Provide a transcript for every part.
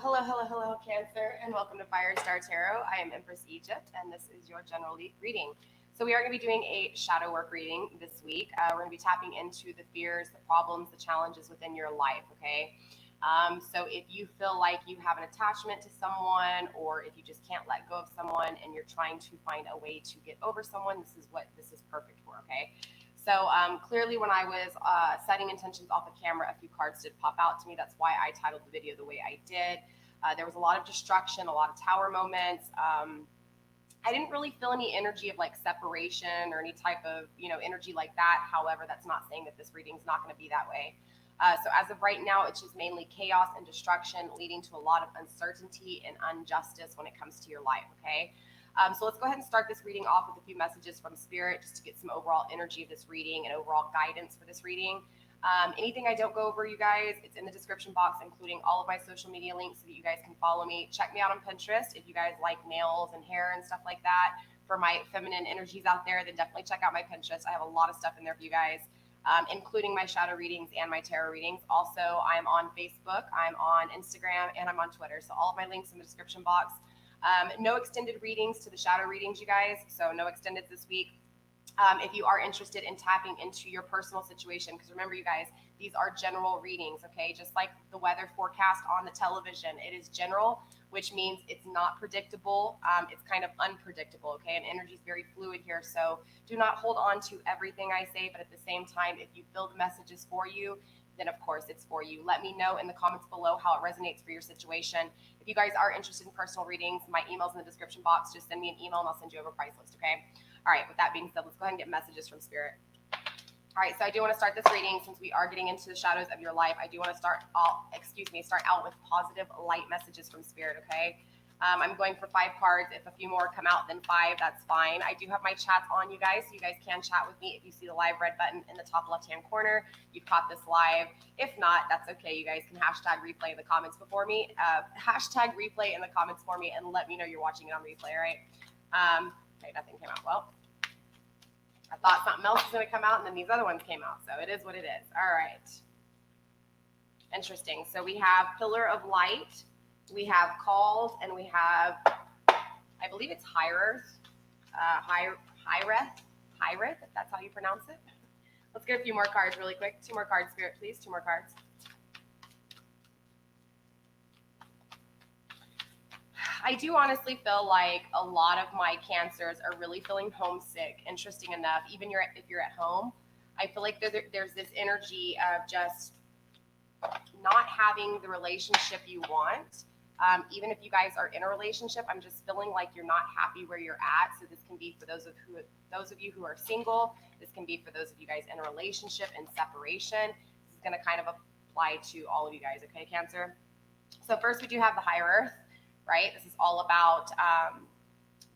Hello, Cancer, and welcome to Firestar Tarot. I am Empress Egypt, and this is your general reading. So we are going to be doing a shadow work reading this week. We're going to be tapping into the fears, the problems, the challenges within your life, okay? So if you feel like you have an attachment to someone, or if you just can't let go of someone and you're trying to find a way to get over someone, this is what this is perfect for, okay? So clearly when I was setting intentions off the camera, a few cards did pop out to me. That's why I titled the video the way I did. There was a lot of destruction, a lot of tower moments. I didn't really feel any energy of like separation or any type of, energy like that. However, that's not saying that this reading is not going to be that way. So as of right now, it's just mainly chaos and destruction, leading to a lot of uncertainty and injustice when it comes to your life, okay? So let's go ahead and start this reading off with a few messages from Spirit just to get some overall energy of this reading and overall guidance for this reading. Anything I don't go over, you guys, it's in the description box, including all of my social media links so that you guys can follow me. Check me out on Pinterest if you guys like nails and hair and stuff like that. For my feminine energies out there, then definitely check out my Pinterest. I have a lot of stuff in there for you guys, including my shadow readings and my tarot readings. Also, I'm on Facebook, I'm on Instagram, and I'm on Twitter. So all of my links in the description box. No extended readings to the shadow readings, you guys. So no extended this week. If you are interested in tapping into your personal situation, because remember, you guys, these are general readings, okay? Just like the weather forecast on the television, it is general, which means it's not predictable. It's kind of unpredictable, okay? And energy is very fluid here, so do not hold on to everything I say, but at the same time, if you feel the message is for you, then of course it's for you. Let me know in the comments below how it resonates for your situation. If you guys are interested in personal readings, my email's in the description box. Just send me an email and I'll send you over a price list, okay? All right, with that being said, let's go ahead and get messages from Spirit. All right, so I do want to start this reading since we are getting into the shadows of your life. I do want to start out with positive light messages from Spirit, okay? I'm going for 5 cards. If a few more come out than 5, that's fine. I do have my chats on, you guys, so you guys can chat with me. If you see the live red button in the top left-hand corner, you've caught this live. If not, that's okay. You guys can hashtag replay in the comments before me. Hashtag replay in the comments for me and let me know you're watching it on replay, all right? Okay, nothing came out. Well, I thought something else was going to come out, and then these other ones came out, so it is what it is. All right. Interesting. So we have Pillar of Light, we have Calls, and we have, I believe it's Hyreth, if that's how you pronounce it. Let's get a few more cards really quick. 2 more cards, Spirit, please. 2 more cards. I do honestly feel like a lot of my Cancers are really feeling homesick. Interesting enough, even if you're at home, I feel like there's this energy of just not having the relationship you want. Even if you guys are in a relationship, I'm just feeling like you're not happy where you're at. So this can be for those of you who are single. This can be for those of you guys in a relationship and separation. This is going to kind of apply to all of you guys, okay, Cancer? So first we do have the Higher Earth, right? This is all about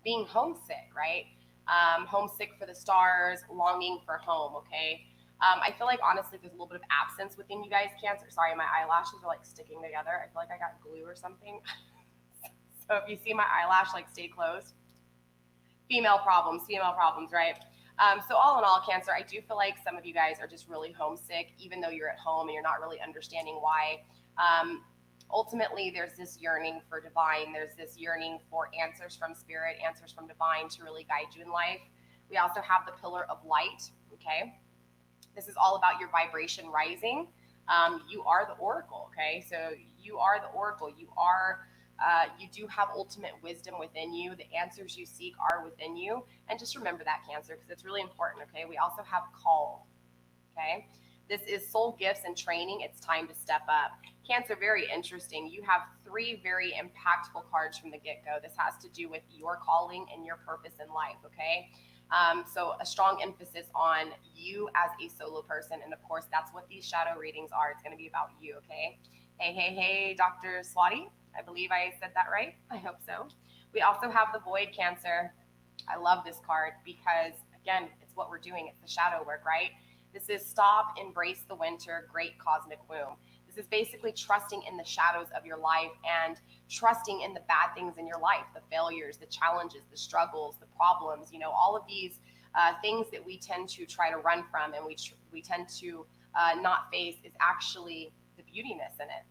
being homesick, right? Homesick for the stars, longing for home, okay? I feel like, honestly, there's a little bit of absence within you guys, Cancer. Sorry, my eyelashes are, like, sticking together. I feel like I got glue or something. So if you see my eyelash, like, stay closed. Female problems, right? So all in all, Cancer, I do feel like some of you guys are just really homesick, even though you're at home and you're not really understanding why. Ultimately, there's this yearning for divine. There's this yearning for answers from Spirit, answers from divine to really guide you in life. We also have the Pillar of Light, okay? This is all about your vibration rising. You are the oracle, okay? So you are the oracle. You do have ultimate wisdom within you. The answers you seek are within you. And just remember that, Cancer, because it's really important, okay? We also have Call, okay? This is soul gifts and training. It's time to step up. Cancer, very interesting. You have 3 very impactful cards from the get-go. This has to do with your calling and your purpose in life, okay? So a strong emphasis on you as a solo person. And of course, that's what these shadow readings are. It's going to be about you, okay? Hey, Dr. Swati. I believe I said that right. I hope so. We also have the Void, Cancer. I love this card because, again, it's what we're doing. It's the shadow work, right? This is stop, embrace the winter, great cosmic womb. This is basically trusting in the shadows of your life and trusting in the bad things in your life, the failures, the challenges, the struggles, the problems, all of these things that we tend to try to run from and we tend to not face is actually the beautiness in it.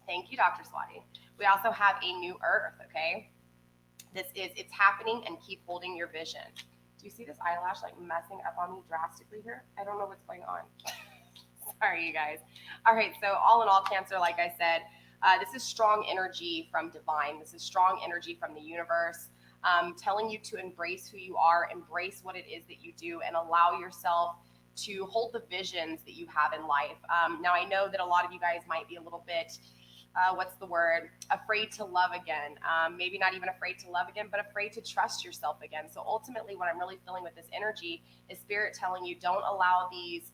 Thank you, Dr. Swati. We also have a new earth, okay? It's happening, and keep holding your vision. Do you see this eyelash like messing up on me drastically here? I don't know what's going on. Sorry, you guys. All right, so all in all, Cancer, like I said, this is strong energy from divine. This is strong energy from the universe, telling you to embrace who you are, embrace what it is that you do, and allow yourself to hold the visions that you have in life. Now, I know that a lot of you guys might be a little bit, what's the word, afraid to love again. Maybe not even afraid to love again, but afraid to trust yourself again. So ultimately, what I'm really feeling with this energy is Spirit telling you, don't allow these,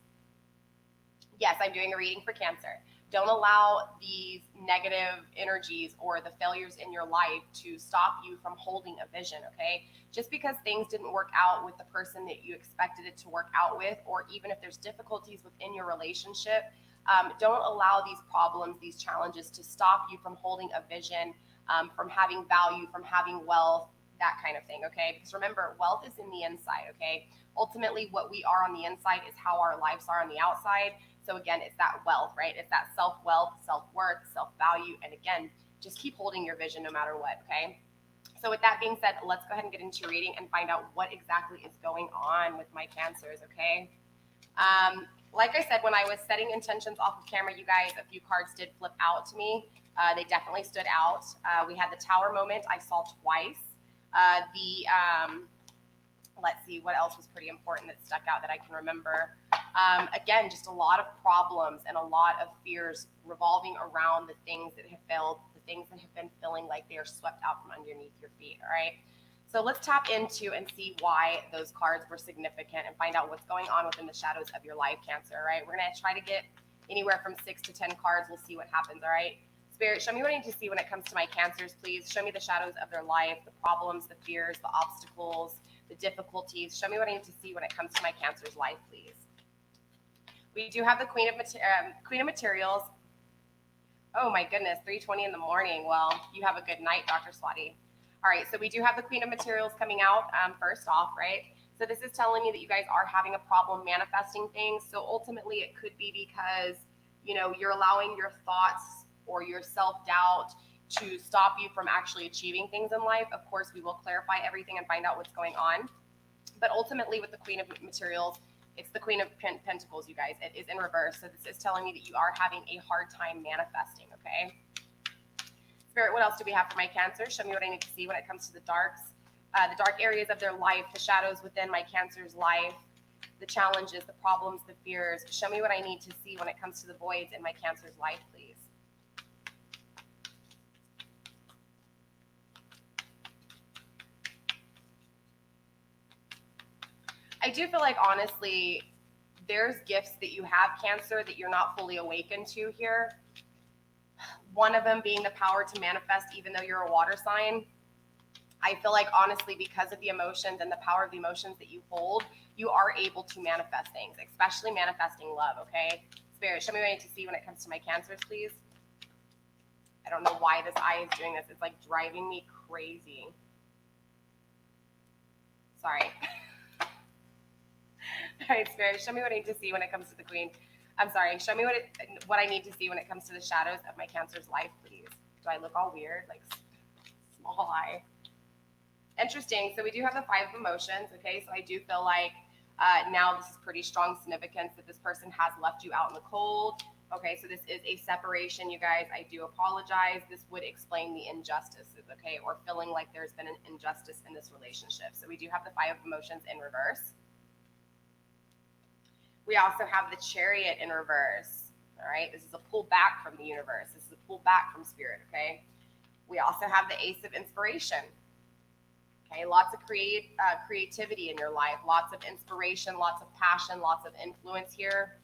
yes, I'm doing a reading for Cancer. Don't allow these negative energies or the failures in your life to stop you from holding a vision, okay? Just because things didn't work out with the person that you expected it to work out with, or even if there's difficulties within your relationship, don't allow these problems, these challenges to stop you from holding a vision, from having value, from having wealth, that kind of thing, okay? Because remember, wealth is in the inside, okay? Ultimately, what we are on the inside is how our lives are on the outside. So again, it's that wealth, right? It's that self-wealth, self-worth, self-value. And again, just keep holding your vision no matter what, okay? So with that being said, let's go ahead and get into reading and find out what exactly is going on with my Cancers, okay? Like I said, when I was setting intentions off of camera, you guys, a few cards did flip out to me. They definitely stood out. We had the Tower moment I saw twice. Let's see, what else was pretty important that stuck out that I can remember. Again, just a lot of problems and a lot of fears revolving around the things that have failed, the things that have been feeling like they are swept out from underneath your feet, all right? So let's tap into and see why those cards were significant and find out what's going on within the shadows of your life, Cancer, all right? We're going to try to get anywhere from 6 to 10 cards. We'll see what happens, all right? Spirit, show me what I need to see when it comes to my Cancers, please. Show me the shadows of their life, the problems, the fears, the obstacles, the difficulties. Show me what I need to see when it comes to my Cancer's life, please. We do have the Queen of Materials. Oh my goodness, 3:20 in the morning. Well, you have a good night, Dr. Swati. All right, so we do have the Queen of Materials coming out first off, right? So this is telling me that you guys are having a problem manifesting things. So ultimately, it could be because, you know, you're allowing your thoughts or your self-doubt to stop you from actually achieving things in life. Of course, we will clarify everything and find out what's going on. But ultimately, with the Queen of Materials, it's the Queen of Pentacles, you guys. It is in reverse. So this is telling me that you are having a hard time manifesting, okay? Spirit, what else do we have for my Cancer? Show me what I need to see when it comes to the darks, the dark areas of their life, the shadows within my Cancer's life, the challenges, the problems, the fears. Show me what I need to see when it comes to the voids in my Cancer's life, please. I do feel like, honestly, there's gifts that you have, Cancer, that you're not fully awakened to here. One of them being the power to manifest even though you're a water sign. I feel like, honestly, because of the emotions and the power of the emotions that you hold, you are able to manifest things, especially manifesting love, okay? Spirit, show me what I need to see when it comes to my Cancers, please. I don't know why this eye is doing this. It's like driving me crazy. Sorry. All right, Spirit, show me what I need to see when it comes to the Queen. I'm sorry, show me what I need to see when it comes to the shadows of my Cancer's life, please. Do I look all weird? Like, small eye. Interesting. So we do have the Five of Emotions, okay? So I do feel like now this is pretty strong significance that this person has left you out in the cold. Okay, so this is a separation, you guys. I do apologize. This would explain the injustices, okay? Or feeling like there's been an injustice in this relationship. So we do have the Five of Emotions in reverse. We also have the Chariot in reverse, all right? This is a pull back from the universe. This is a pull back from Spirit, okay? We also have the Ace of Inspiration, okay? Lots of creativity in your life, lots of inspiration, lots of passion, lots of influence here.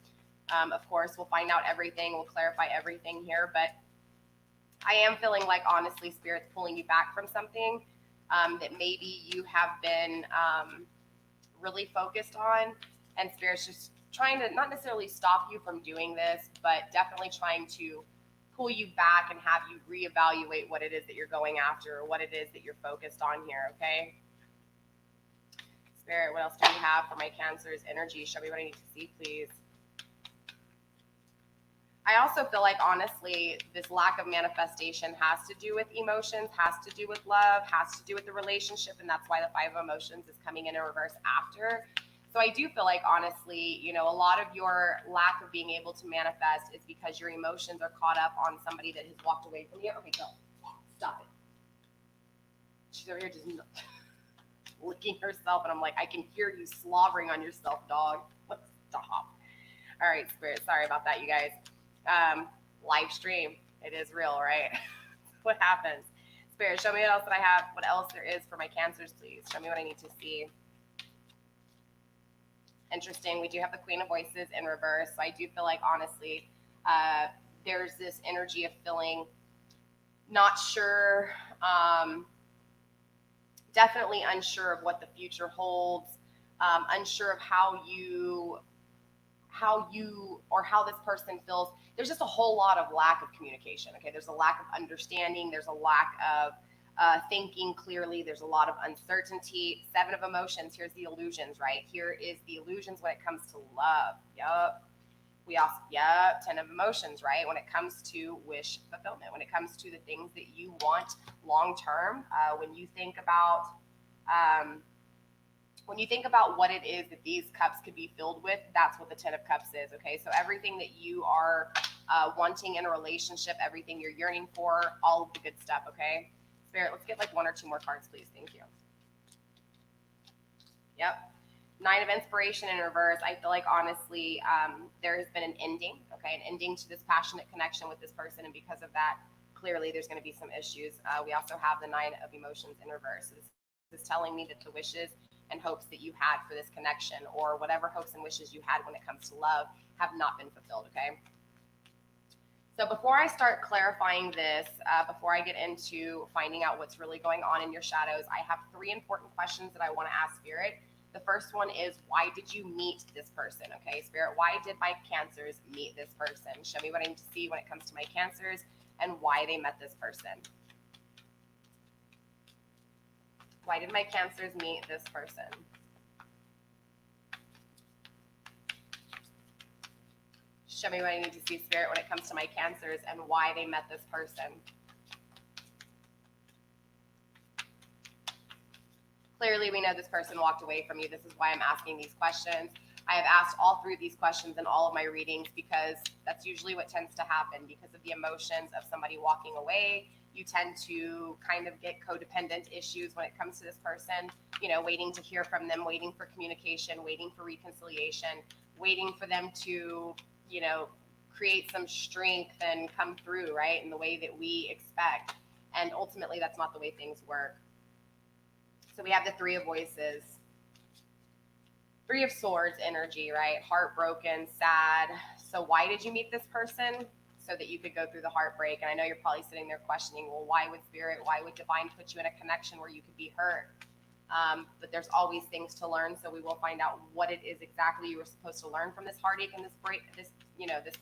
Of course, we'll find out everything. We'll clarify everything here, but I am feeling like, honestly, Spirit's pulling you back from something that maybe you have been really focused on, and Spirit's just trying to not necessarily stop you from doing this, but definitely trying to pull you back and have you reevaluate what it is that you're going after or what it is that you're focused on here, okay? Spirit, what else do we have for my Cancer's energy? Show me what I need to see, please. I also feel like, honestly, this lack of manifestation has to do with emotions, has to do with love, has to do with the relationship, and that's why the Five of Emotions is coming in reverse after. So I do feel like, honestly, a lot of your lack of being able to manifest is because your emotions are caught up on somebody that has walked away from you. Okay, go. Stop it. She's over here just licking herself, and I'm like, I can hear you slobbering on yourself, dog. Let's stop. All right, Spirit. Sorry about that, you guys. Live stream. It is real, right? What happens? Spirit, show me what else that I have. What else there is for my Cancers, please. Show me what I need to see. Interesting. We do have the Queen of Voices in reverse. So I do feel like, honestly, there's this energy of feeling not sure, definitely unsure of what the future holds, unsure of how this person feels. There's just a whole lot of lack of communication. Okay, there's a lack of understanding. There's a lack of thinking clearly. There's a lot of uncertainty. Seven of Emotions. Here's the illusions, right? Here is the illusions when it comes to love. Yup. We also, Ten of Emotions, right? When it comes to wish fulfillment, when it comes to the things that you want long term, when you think about what it is that these cups could be filled with, that's what the Ten of Cups is, okay? So everything that you are wanting in a relationship, everything you're yearning for, all of the good stuff, okay? Spirit, let's get like one or two more cards, please. Thank you. Yep. Nine of Inspiration in reverse. I feel like, honestly, there has been an ending, okay? An ending to this passionate connection with this person, and because of that, clearly there's going to be some issues. We also have the Nine of Emotions in reverse. This is telling me that the wishes and hopes that you had for this connection, or whatever hopes and wishes you had when it comes to love, have not been fulfilled, okay? So before I start clarifying this, before I get into finding out what's really going on in your shadows, I have three important questions that I want to ask Spirit. The first one is, why did you meet this person? Okay, Spirit, why did my Cancers meet this person? Show me what I need to see when it comes to my Cancers and why they met this person. Why did my Cancers meet this person? Show me what I need to see, Spirit, when it comes to my Cancers and why they met this person. Clearly, we know this person walked away from you. This is why I'm asking these questions. I have asked all three of these questions in all of my readings because that's usually what tends to happen. Because of the emotions of somebody walking away, you tend to kind of get codependent issues when it comes to this person, waiting to hear from them, waiting for communication, waiting for reconciliation, waiting for them to, create some strength and come through, right, in the way that we expect. And ultimately, that's not the way things work. So we have the Three of Voices. Three of Swords energy, right? Heartbroken, sad. So why did you meet this person? So that you could go through the heartbreak. And I know you're probably sitting there questioning, well, why would Spirit, why would Divine put you in a connection where you could be hurt? But there's always things to learn. So we will find out what it is exactly you were supposed to learn from this heartache and this break, this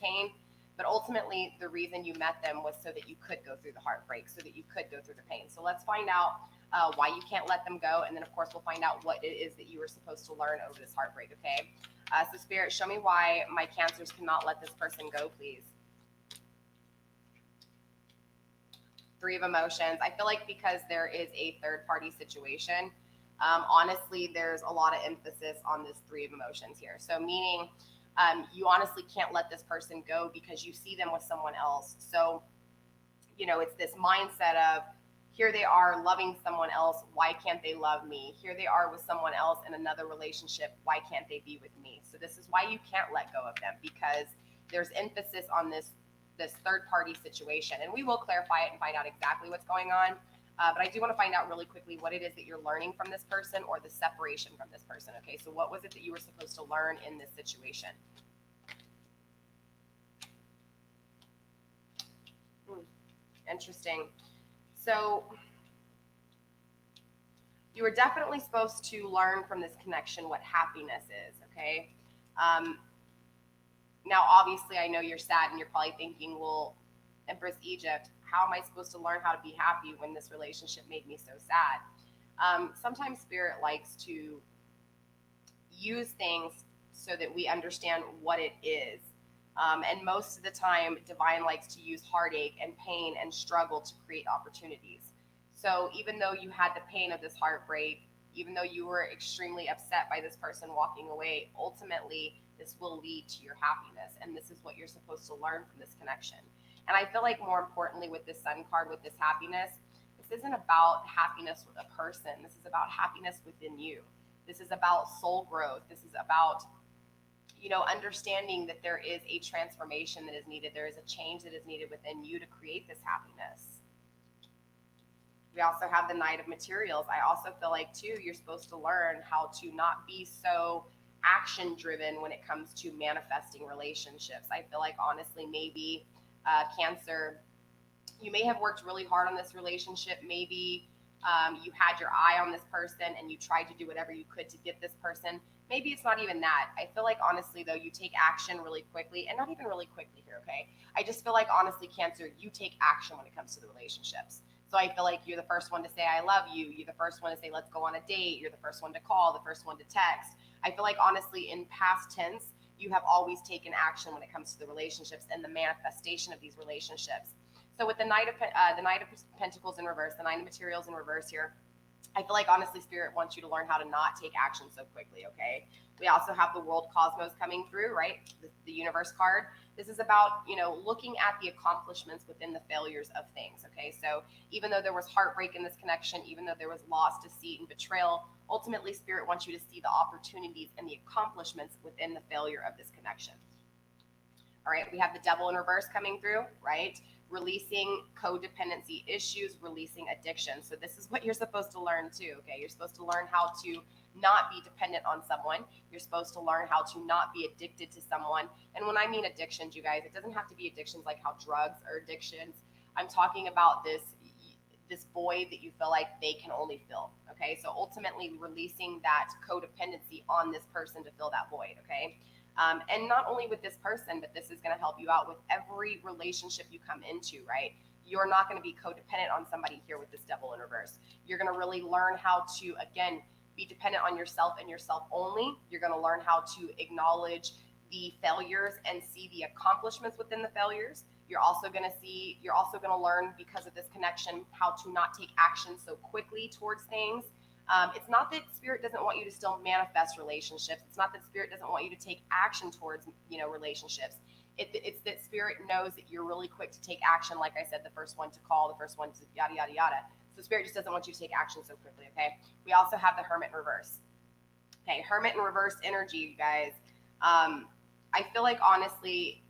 pain. But ultimately, the reason you met them was so that you could go through the heartbreak, so that you could go through the pain. So let's find out why you can't let them go. And then, of course, we'll find out what it is that you were supposed to learn over this heartbreak, okay? So, Spirit, show me why my Cancers cannot let this person go, please. Three of Emotions. I feel like because there is a third-party situation, honestly, there's a lot of emphasis on this Three of Emotions here. So, meaning you honestly can't let this person go because you see them with someone else. So, it's this mindset of, here they are loving someone else, why can't they love me? Here they are with someone else in another relationship, why can't they be with me? So this is why you can't let go of them, because there's emphasis on this third-party situation. And we will clarify it and find out exactly what's going on. But I do want to find out really quickly what it is that you're learning from this person, or the separation from this person. Okay, so what was it that you were supposed to learn in this situation? Interesting. So you were definitely supposed to learn from this connection what happiness is, okay? Now, obviously, I know you're sad and you're probably thinking, well, Empress Egypt, how am I supposed to learn how to be happy when this relationship made me so sad? Sometimes Spirit likes to use things so that we understand what it is. And most of the time, Divine likes to use heartache and pain and struggle to create opportunities. So even though you had the pain of this heartbreak, even though you were extremely upset by this person walking away, ultimately this will lead to your happiness. And this is what you're supposed to learn from this connection. And I feel like more importantly with this Sun card, with this happiness, this isn't about happiness with a person. This is about happiness within you. This is about soul growth. This is about, understanding that there is a transformation that is needed. There is a change that is needed within you to create this happiness. We also have the Knight of Materials. I also feel like, too, you're supposed to learn how to not be so action driven when it comes to manifesting relationships. I feel like, honestly, maybe Cancer, you may have worked really hard on this relationship. Maybe you had your eye on this person and you tried to do whatever you could to get this person. Maybe it's not even that. I feel like, honestly, though, you take action really quickly, and not even really quickly here, okay? I just feel like, honestly, Cancer, you take action when it comes to the relationships. So I feel like you're the first one to say, I love you. You're the first one to say, let's go on a date. You're the first one to call, the first one to text. I feel like, honestly, in past tense, you have always taken action when it comes to the relationships and the manifestation of these relationships. So with the Knight of Pentacles in reverse, the Nine of Materials in reverse here, I feel like, honestly, Spirit wants you to learn how to not take action so quickly, okay? We also have the World Cosmos coming through, right? The Universe card. This is about, looking at the accomplishments within the failures of things, okay? So even though there was heartbreak in this connection, even though there was loss, deceit, and betrayal, ultimately, Spirit wants you to see the opportunities and the accomplishments within the failure of this connection. All right, we have the Devil in reverse coming through, right? Releasing codependency issues, releasing addiction. So this is what you're supposed to learn too, okay? You're supposed to learn how to not be dependent on someone. You're supposed to learn how to not be addicted to someone. And when I mean addictions, you guys, it doesn't have to be addictions like how drugs are addictions. I'm talking about this void that you feel like they can only fill, okay? So ultimately releasing that codependency on this person to fill that void, okay? And not only with this person, but this is going to help you out with every relationship you come into, right? You're not going to be codependent on somebody here with this Devil in reverse. You're going to really learn how to, again, be dependent on yourself and yourself only. You're going to learn how to acknowledge the failures and see the accomplishments within the failures. You're also going to learn, because of this connection, how to not take action so quickly towards things. It's not that Spirit doesn't want you to still manifest relationships. It's not that Spirit doesn't want you to take action towards, relationships. It's that Spirit knows that you're really quick to take action. Like I said, the first one to call, the first one to yada, yada, yada. So Spirit just doesn't want you to take action so quickly, okay? We also have the Hermit in reverse. Okay, Hermit in reverse energy, you guys. I feel like, honestly,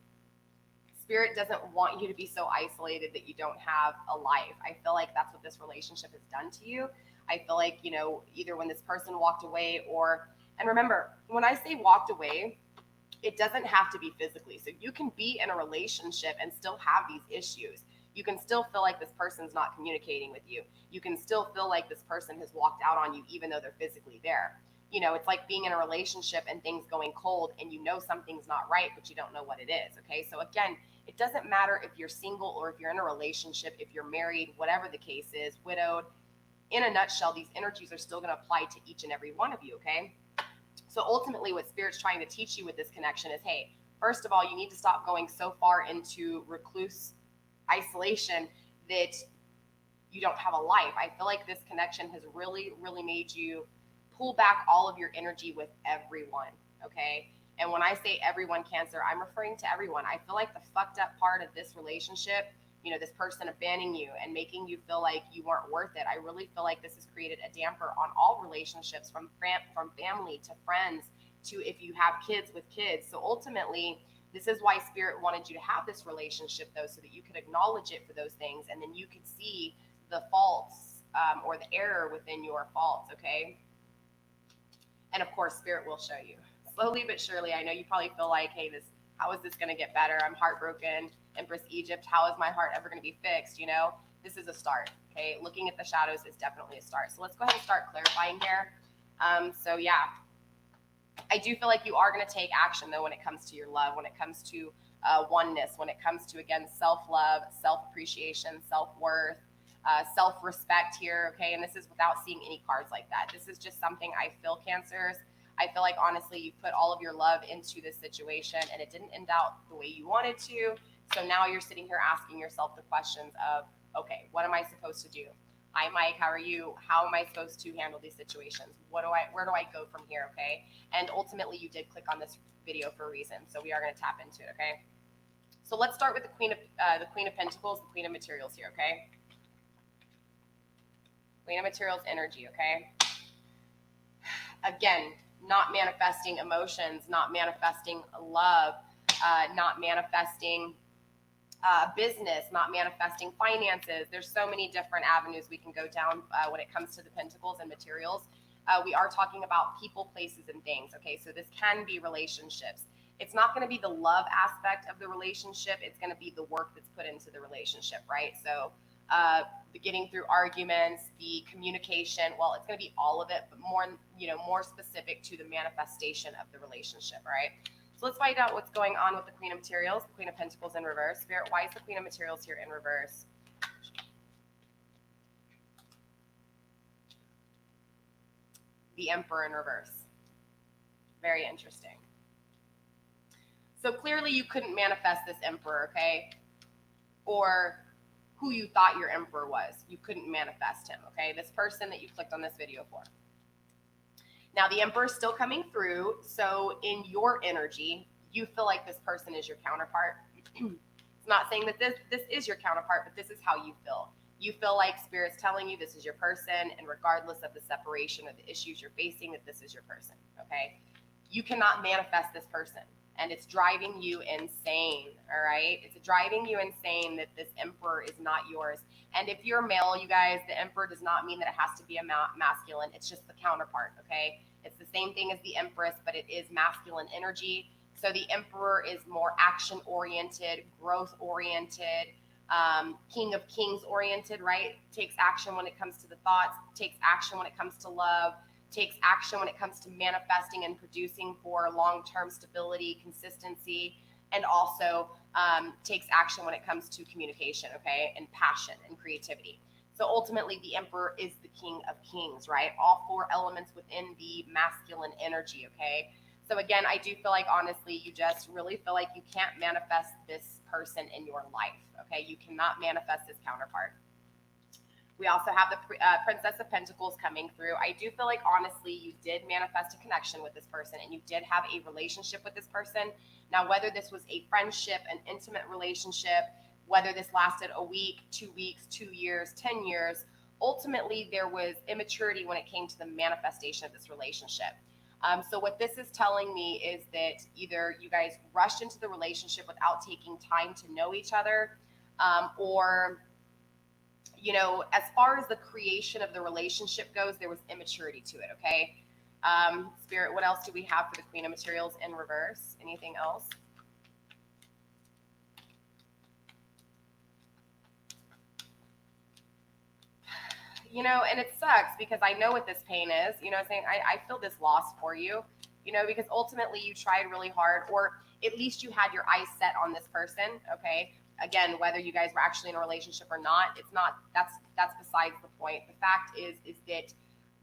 Spirit doesn't want you to be so isolated that you don't have a life. I feel like that's what this relationship has done to you. I feel like, either when this person walked away and remember, when I say walked away, it doesn't have to be physically. So you can be in a relationship and still have these issues. You can still feel like this person's not communicating with you. You can still feel like this person has walked out on you, even though they're physically there. It's like being in a relationship and things going cold and something's not right, but you don't know what it is, okay? So again, it doesn't matter if you're single or if you're in a relationship, if you're married, whatever the case is, widowed. In a nutshell, these energies are still going to apply to each and every one of you, okay? So ultimately, what Spirit's trying to teach you with this connection is, hey, first of all, you need to stop going so far into recluse isolation that you don't have a life. I feel like this connection has really, really made you pull back all of your energy with everyone, okay? And when I say everyone, Cancer, I'm referring to everyone. I feel like the fucked up part of this relationship, this person abandoning you and making you feel like you weren't worth it. I really feel like this has created a damper on all relationships, from family to friends to if you have kids with kids. So ultimately, this is why Spirit wanted you to have this relationship, though, so that you could acknowledge it for those things, and then you could see the faults or the error within your faults, okay? And of course, Spirit will show you. Slowly but surely, I know you probably feel like, hey, how is this going to get better? I'm heartbroken. Empress Egypt, how is my heart ever going to be fixed? This is a start, okay? Looking at the shadows is definitely a start. So let's go ahead and start clarifying here. So yeah, I do feel like you are going to take action, though, when it comes to your love, when it comes to oneness, when it comes to, again, self-love, self-appreciation, self-worth, self-respect here, okay? And this is without seeing any cards like that. This is just something I feel, Cancers. I feel like honestly you put all of your love into this situation and it didn't end out the way you wanted to. So now you're sitting here asking yourself the questions of, okay, what am I supposed to do? Hi Mike, how are you? How am I supposed to handle these situations? Where do I go from here? Okay. And ultimately you did click on this video for a reason. So we are going to tap into it. Okay. So let's start with the Queen of Pentacles, the Queen of Materials here. Okay. Queen of Materials energy. Okay. Again, not manifesting emotions, not manifesting love, not manifesting business, not manifesting finances. There's so many different avenues we can go down when it comes to the pentacles and materials. We are talking about people, places, and things. Okay, so this can be relationships. It's not going to be the love aspect of the relationship. It's going to be the work that's put into the relationship, right? So the getting through arguments, the communication, well, it's going to be all of it, but more specific to the manifestation of the relationship, right? So let's find out what's going on with the Queen of Materials, the Queen of Pentacles in reverse. Spirit, why is the Queen of Materials here in reverse? The Emperor in reverse. Very interesting. So clearly you couldn't manifest this Emperor, okay? Or who you thought your Emperor was. You couldn't manifest him, okay? This person that you clicked on this video for. Now, the Emperor is still coming through, so in your energy, you feel like this person is your counterpart. It's not saying that this is your counterpart, but this is how you feel. You feel like Spirit's telling you this is your person, and regardless of the separation or the issues you're facing, that this is your person, okay? You cannot manifest this person, and it's driving you insane, all right? It's driving you insane that this Emperor is not yours. And if you're male, you guys, the Emperor does not mean that it has to be a masculine. It's just the counterpart, okay? It's the same thing as the Empress, but it is masculine energy. So the Emperor is more action-oriented, growth-oriented, King of Kings-oriented, right? Takes action when it comes to the thoughts, takes action when it comes to love, takes action when it comes to manifesting and producing for long-term stability, consistency, and also takes action when it comes to communication, okay, and passion and creativity. So ultimately, the Emperor is the King of Kings, right? All four elements within the masculine energy, okay? So again, I do feel like, honestly, you just really feel like you can't manifest this person in your life, okay? You cannot manifest this counterpart. We also have the Princess of Pentacles coming through. I do feel like, honestly, you did manifest a connection with this person and you did have a relationship with this person. Now, whether this was a friendship, an intimate relationship, whether this lasted a week, 2 weeks, 2 years, 10 years, ultimately there was immaturity when it came to the manifestation of this relationship. So what this is telling me is that either you guys rushed into the relationship without taking time to know each other, or you know, as far as the creation of the relationship goes, there was immaturity to it, okay? Spirit, what else do we have for the Queen of Materials in reverse? Anything else? You know, and it sucks because I know what this pain is. You know what I'm saying? I feel this loss for you, you know, because ultimately you tried really hard, or at least you had your eyes set on this person, okay? Again, whether you guys were actually in a relationship or not, it's not, that's besides the point. The fact is that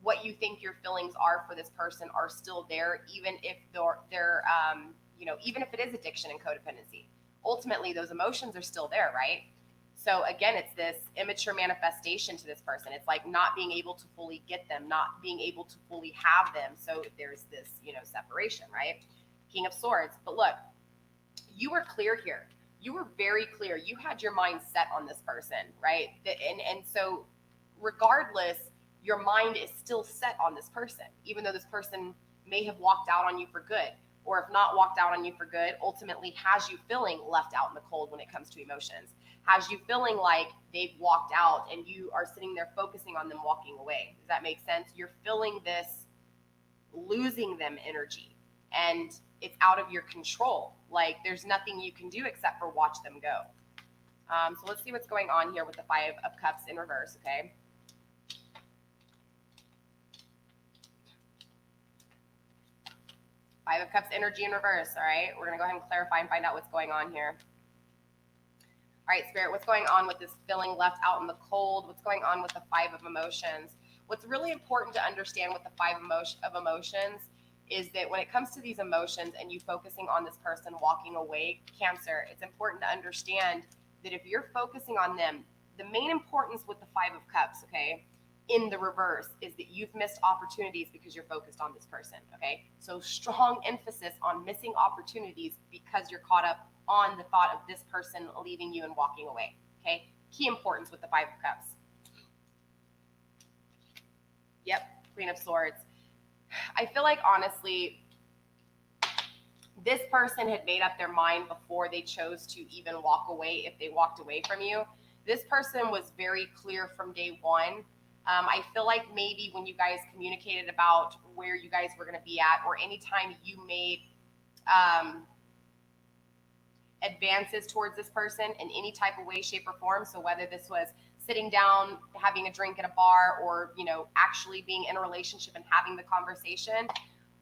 what you think your feelings are for this person are still there, even if they're you know, even if it is addiction and codependency. Ultimately, those emotions are still there, right? So again, it's this immature manifestation to this person. It's like not being able to fully get them, not being able to fully have them. So there's this, you know, separation, right? King of Swords. But look, you were clear here. You were very clear. You had your mind set on this person, right? And so regardless, your mind is still set on this person, even though this person may have walked out on you for good, or if not walked out on you for good, ultimately has you feeling left out in the cold when it comes to emotions, has you feeling like they've walked out and you are sitting there focusing on them walking away. Does that make sense? You're feeling this losing them energy, and it's out of your control. Like there's nothing you can do except for watch them go. So let's see what's going on here with the Five of Cups in reverse, okay? Five of Cups energy in reverse, all right? We're going to go ahead and clarify and find out what's going on here. All right, Spirit, what's going on with this feeling left out in the cold? What's going on with the Five of Emotions? What's really important to understand with the Five of Emotions is that when it comes to these emotions and you focusing on this person walking away, Cancer, it's important to understand that if you're focusing on them, the main importance with the Five of Cups, okay, in the reverse is that you've missed opportunities because you're focused on this person, okay? So strong emphasis on missing opportunities because you're caught up on the thought of this person leaving you and walking away, okay? Key importance with the Five of Cups. Yep, Queen of Swords. I feel like, honestly, this person had made up their mind before they chose to even walk away, if they walked away from you. This person was very clear from day one. I feel like maybe when you guys communicated about where you guys were going to be at, or anytime you made advances towards this person in any type of way, shape, or form, so whether this was sitting down, having a drink at a bar, or, you know, actually being in a relationship and having the conversation,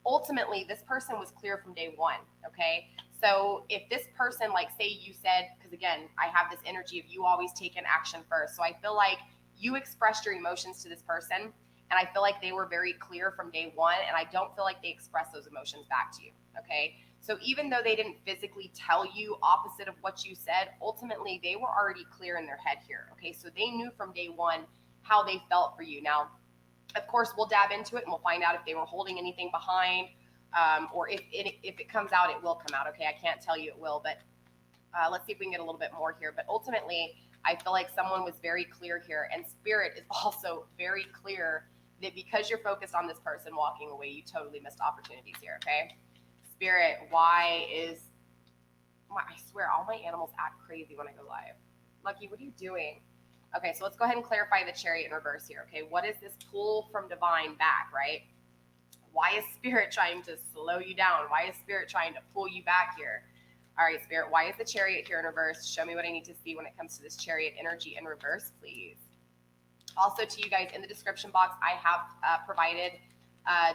ultimately this person was clear from day one, okay? So if this person, like, say you said, because again, I have this energy of you always taking action first, so I feel like you expressed your emotions to this person, and I feel like they were very clear from day one, and I don't feel like they expressed those emotions back to you, okay? So even though they didn't physically tell you opposite of what you said, ultimately they were already clear in their head here, okay? So they knew from day one how they felt for you. Now, of course, we'll dab into it and we'll find out if they were holding anything behind, or if it comes out, it will come out, okay? I can't tell you it will, but let's see if we can get a little bit more here. But ultimately, I feel like someone was very clear here, and Spirit is also very clear that because you're focused on this person walking away, you totally missed opportunities here, okay? Spirit, why is, I swear, all my animals act crazy when I go live. Lucky, what are you doing? Okay, so let's go ahead and clarify the Chariot in reverse here, okay? What is this pull from Divine back, right? Why is Spirit trying to slow you down? Why is Spirit trying to pull you back here? All right, Spirit, why is the Chariot here in reverse? Show me what I need to see when it comes to this Chariot energy in reverse, please. Also, to you guys, in the description box, I have provided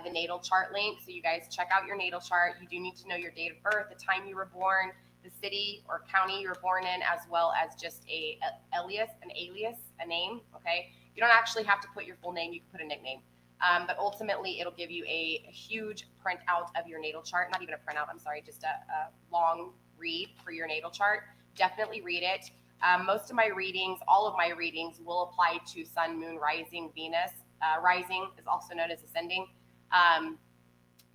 the natal chart link, so you guys check out your natal chart. You do need to know your date of birth, the time you were born, the city or county you were born in, as well as just an alias, a name, okay? You don't actually have to put your full name, you can put a nickname. But ultimately, it'll give you a huge printout of your natal chart. Not even a printout, I'm sorry, just a long read for your natal chart. Definitely read it. Most of my readings, all of my readings, will apply to Sun, Moon, Rising, Venus. Rising is also known as ascending.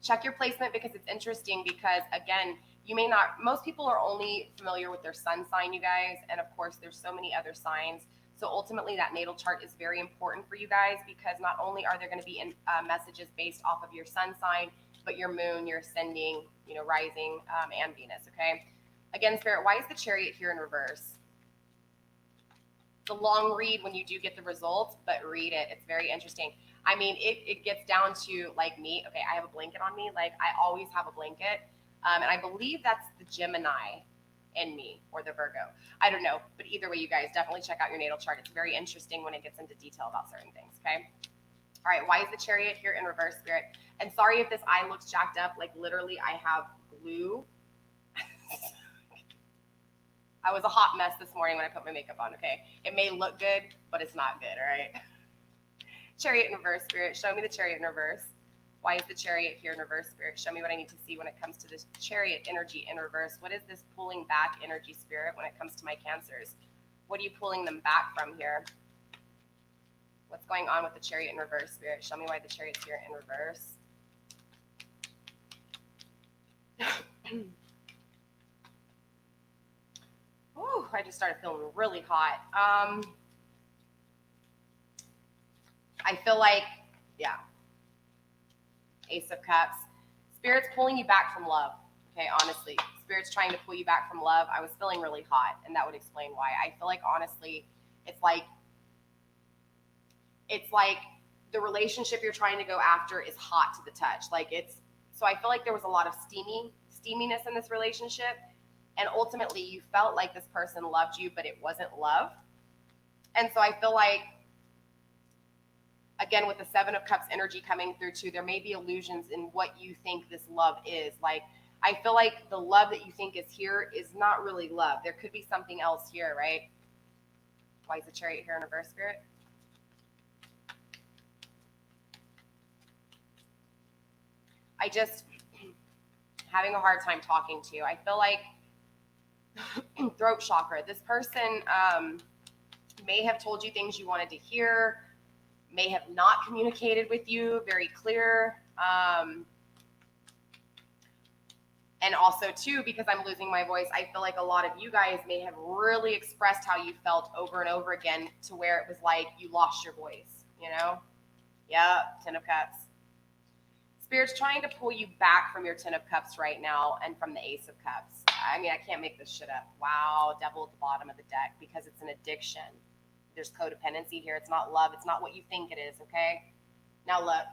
Check your placement because it's interesting because, again, you may not, most people are only familiar with their sun sign, you guys, and of course there's so many other signs. So ultimately that natal chart is very important for you guys because not only are there going to be messages based off of your sun sign, but your moon, your ascending, you know, rising, and Venus, okay? Again, Spirit, why is the Chariot here in reverse? It's a long read when you do get the results, but read it. It's very interesting. I mean, it gets down to, like, me. Okay, I have a blanket on me. Like, I always have a blanket. And I believe that's the Gemini in me, or the Virgo. I don't know. But either way, you guys, definitely check out your natal chart. It's very interesting when it gets into detail about certain things, okay? All right, why is the Chariot here in reverse, Spirit? And sorry if this eye looks jacked up. Like, literally, I have glue. I was a hot mess this morning when I put my makeup on, okay? It may look good, but it's not good, all right? Chariot in reverse, Spirit. Show me the Chariot in reverse. Why is the Chariot here in reverse, Spirit? Show me what I need to see when it comes to this Chariot energy in reverse. What is this pulling back energy, Spirit, when it comes to my Cancers? What are you pulling them back from here? What's going on with the Chariot in reverse, Spirit? Show me why the Chariot's here in reverse. Ooh, I just started feeling really hot. I feel like, yeah. Ace of Cups. Spirit's pulling you back from love. Okay, honestly. Spirit's trying to pull you back from love. I was feeling really hot, and that would explain why. I feel like, honestly, it's like the relationship you're trying to go after is hot to the touch. Like, it's, so I feel like there was a lot of steaminess in this relationship, and ultimately you felt like this person loved you, but it wasn't love. And so I feel like, again, with the Seven of Cups energy coming through too, there may be illusions in what you think this love is. Like, I feel like the love that you think is here is not really love. There could be something else here, right? Why is the Chariot here in reverse, Spirit? having a hard time talking to. I feel like throat chakra. This person may have told you things you wanted to hear, may have not communicated with you very clear. And also too, because I'm losing my voice, I feel like a lot of you guys may have really expressed how you felt over and over again to where it was like you lost your voice, you know? Yeah, 10 of Cups. Spirit's trying to pull you back from your 10 of Cups right now and from the Ace of Cups. I mean, I can't make this shit up. Wow, Devil at the bottom of the deck because it's an addiction. There's codependency here. It's not love. It's not what you think it is, okay? Now look,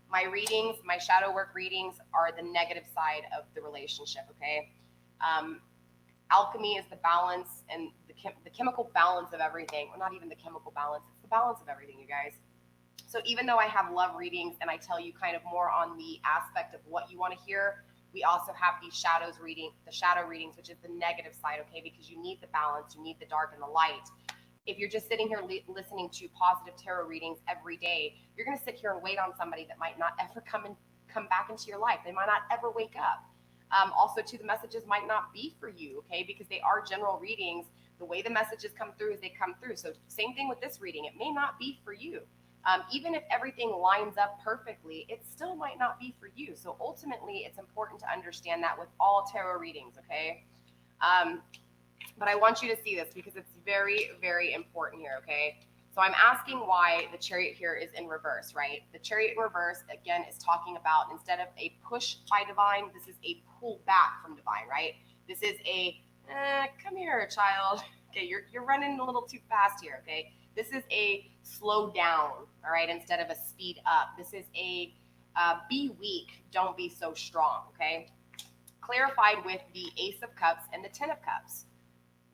my readings, my shadow work readings are the negative side of the relationship, okay? Alchemy is the balance and the chemical balance of everything. Well, not even the chemical balance. It's the balance of everything, you guys. So even though I have love readings and I tell you kind of more on the aspect of what you want to hear, we also have the shadow readings, which is the negative side, okay? Because you need the balance, you need the dark and the light. If you're just sitting here listening to positive tarot readings every day, you're going to sit here and wait on somebody that might not ever come back into your life. They might not ever wake up. Also, too, the messages might not be for you, okay? Because they are general readings. The way the messages come through is they come through. So same thing with this reading. It may not be for you. Even if everything lines up perfectly, it still might not be for you. So ultimately, it's important to understand that with all tarot readings, okay? But I want you to see this because it's very, very important here, okay? So I'm asking why the Chariot here is in reverse, right? The Chariot in reverse, again, is talking about instead of a push by divine, this is a pull back from divine, right? This is a, come here, child. Okay, you're running a little too fast here, okay? This is a slow down, all right, instead of a speed up. This is a be weak, don't be so strong, okay? Clarified with the Ace of Cups and the 10 of Cups.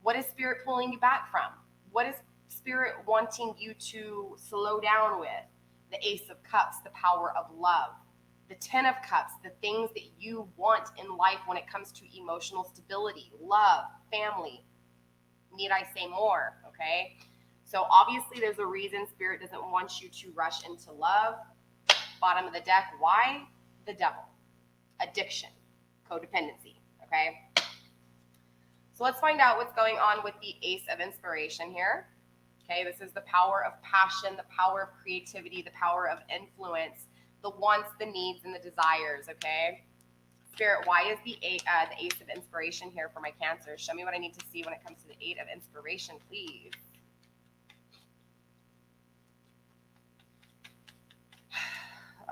What is Spirit pulling you back from? What is Spirit wanting you to slow down with? The Ace of Cups, the power of love. The 10 of Cups, the things that you want in life when it comes to emotional stability, love, family. Need I say more, okay? So obviously there's a reason Spirit doesn't want you to rush into love. Bottom of the deck, why? The devil, addiction, codependency, okay? So let's find out what's going on with the Ace of Inspiration here. Okay, this is the power of passion, the power of creativity, the power of influence, the wants, the needs, and the desires, okay? Spirit, why is the Ace of Inspiration here for my Cancer? Show me what I need to see when it comes to the 8 of Inspiration, please.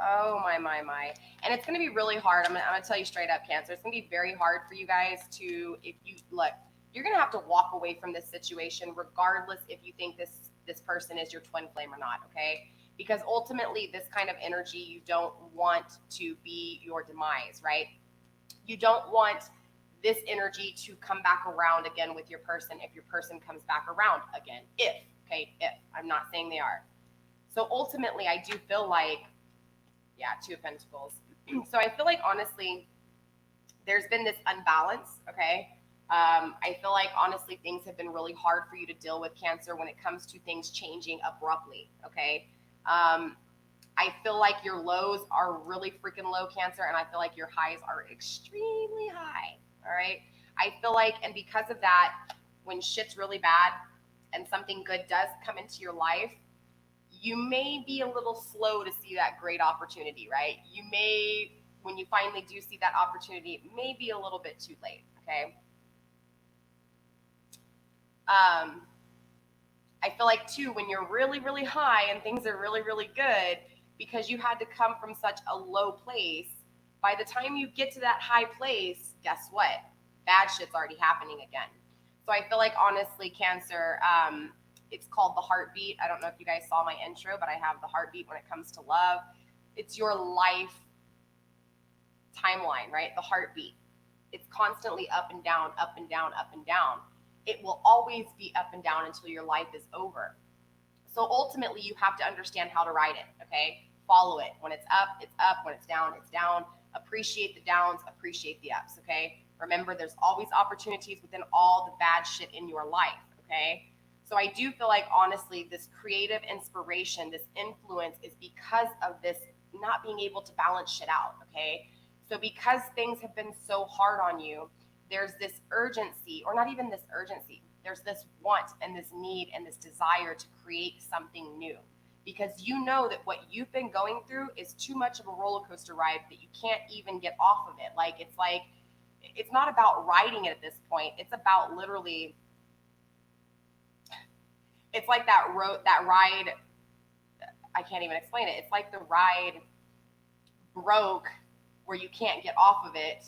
Oh, my. And it's going to be really hard. I'm going to tell you straight up, Cancer. It's going to be very hard for you guys to, if you, look, you're going to have to walk away from this situation regardless if you think this person is your twin flame or not, okay? Because ultimately, this kind of energy, you don't want to be your demise, right? You don't want this energy to come back around again with your person if your person comes back around again. If. I'm not saying they are. So ultimately, I do feel like, yeah, 2 of Pentacles. So I feel like, honestly, there's been this unbalance, okay? I feel like, honestly, things have been really hard for you to deal with, Cancer, when it comes to things changing abruptly, okay? I feel like your lows are really freaking low, Cancer, and I feel like your highs are extremely high, all right? I feel like, and because of that, when shit's really bad and something good does come into your life, you may be a little slow to see that great opportunity, right? You may, when you finally do see that opportunity, it may be a little bit too late, okay? I feel like, too, when you're really, really high and things are really, really good, because you had to come from such a low place, by the time you get to that high place, guess what? Bad shit's already happening again. So I feel like, honestly, Cancer, it's called the heartbeat. I don't know if you guys saw my intro, but I have the heartbeat when it comes to love. It's your life timeline, right? The heartbeat. It's constantly up and down, up and down, up and down. It will always be up and down until your life is over. So ultimately, you have to understand how to ride it, okay? Follow it. When it's up, it's up. When it's down, it's down. Appreciate the downs, appreciate the ups, okay? Remember, there's always opportunities within all the bad shit in your life, okay? So I do feel like, honestly, this creative inspiration, this influence is because of this not being able to balance shit out, okay? So because things have been so hard on you, there's this urgency, or not even this urgency, there's this want and this need and this desire to create something new, because you know that what you've been going through is too much of a roller coaster ride that you can't even get off of it. Like it's not about riding it at this point. It's about literally, it's like that ride, I can't even explain it. It's like the ride broke where you can't get off of it.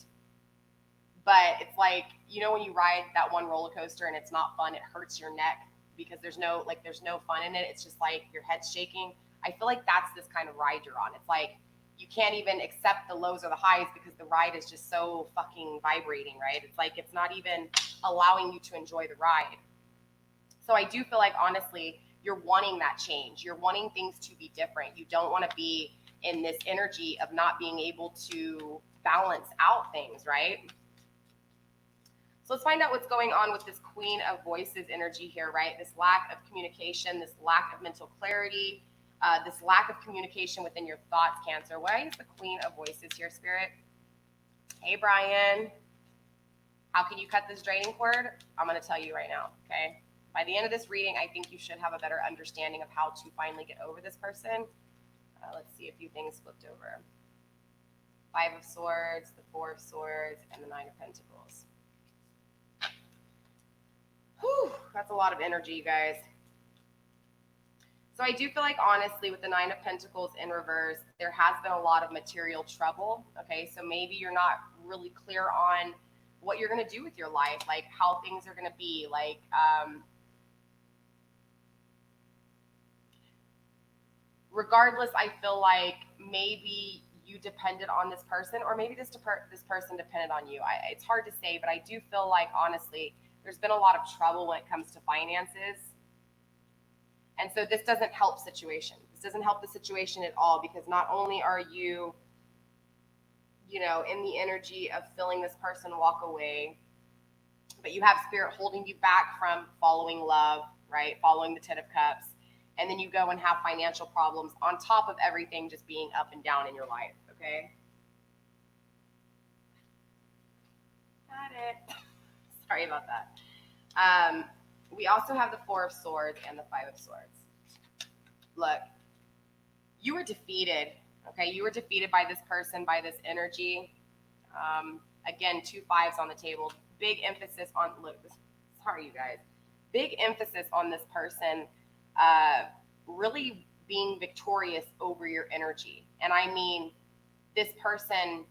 But it's like, you know, when you ride that one roller coaster and it's not fun, it hurts your neck because there's no fun in it. It's just like your head's shaking. I feel like that's this kind of ride you're on. It's like you can't even accept the lows or the highs because the ride is just so fucking vibrating, right? It's like it's not even allowing you to enjoy the ride. So I do feel like, honestly, you're wanting that change. You're wanting things to be different. You don't want to be in this energy of not being able to balance out things, right? So let's find out what's going on with this Queen of Voices energy here, right? This lack of communication, this lack of mental clarity, this lack of communication within your thoughts, Cancer. Why is the Queen of Voices here, Spirit? Hey, Brian. How can you cut this draining cord? I'm going to tell you right now, okay? By the end of this reading, I think you should have a better understanding of how to finally get over this person. Let's see, a few things flipped over. 5 of Swords, the 4 of Swords, and the 9 of Pentacles. Whew, that's a lot of energy, you guys. So I do feel like, honestly, with the 9 of Pentacles in reverse, there has been a lot of material trouble, okay? So maybe you're not really clear on what you're going to do with your life, like how things are going to be, like, regardless, I feel like maybe you depended on this person, or maybe this person depended on you. It's hard to say, but I do feel like, honestly, there's been a lot of trouble when it comes to finances. And so this doesn't help situation. This doesn't help the situation at all, because not only are you, you know, in the energy of feeling this person walk away, but you have Spirit holding you back from following love, right? Following the 10 of Cups. And then you go and have financial problems on top of everything just being up and down in your life, okay? Got it. Sorry about that. We also have the 4 of Swords and the 5 of Swords. Look, you were defeated, okay? You were defeated by this person, by this energy. Again, 2 5s on the table. Big emphasis on, look, sorry, you guys. Big emphasis on this person really being victorious over your energy. And I mean, this person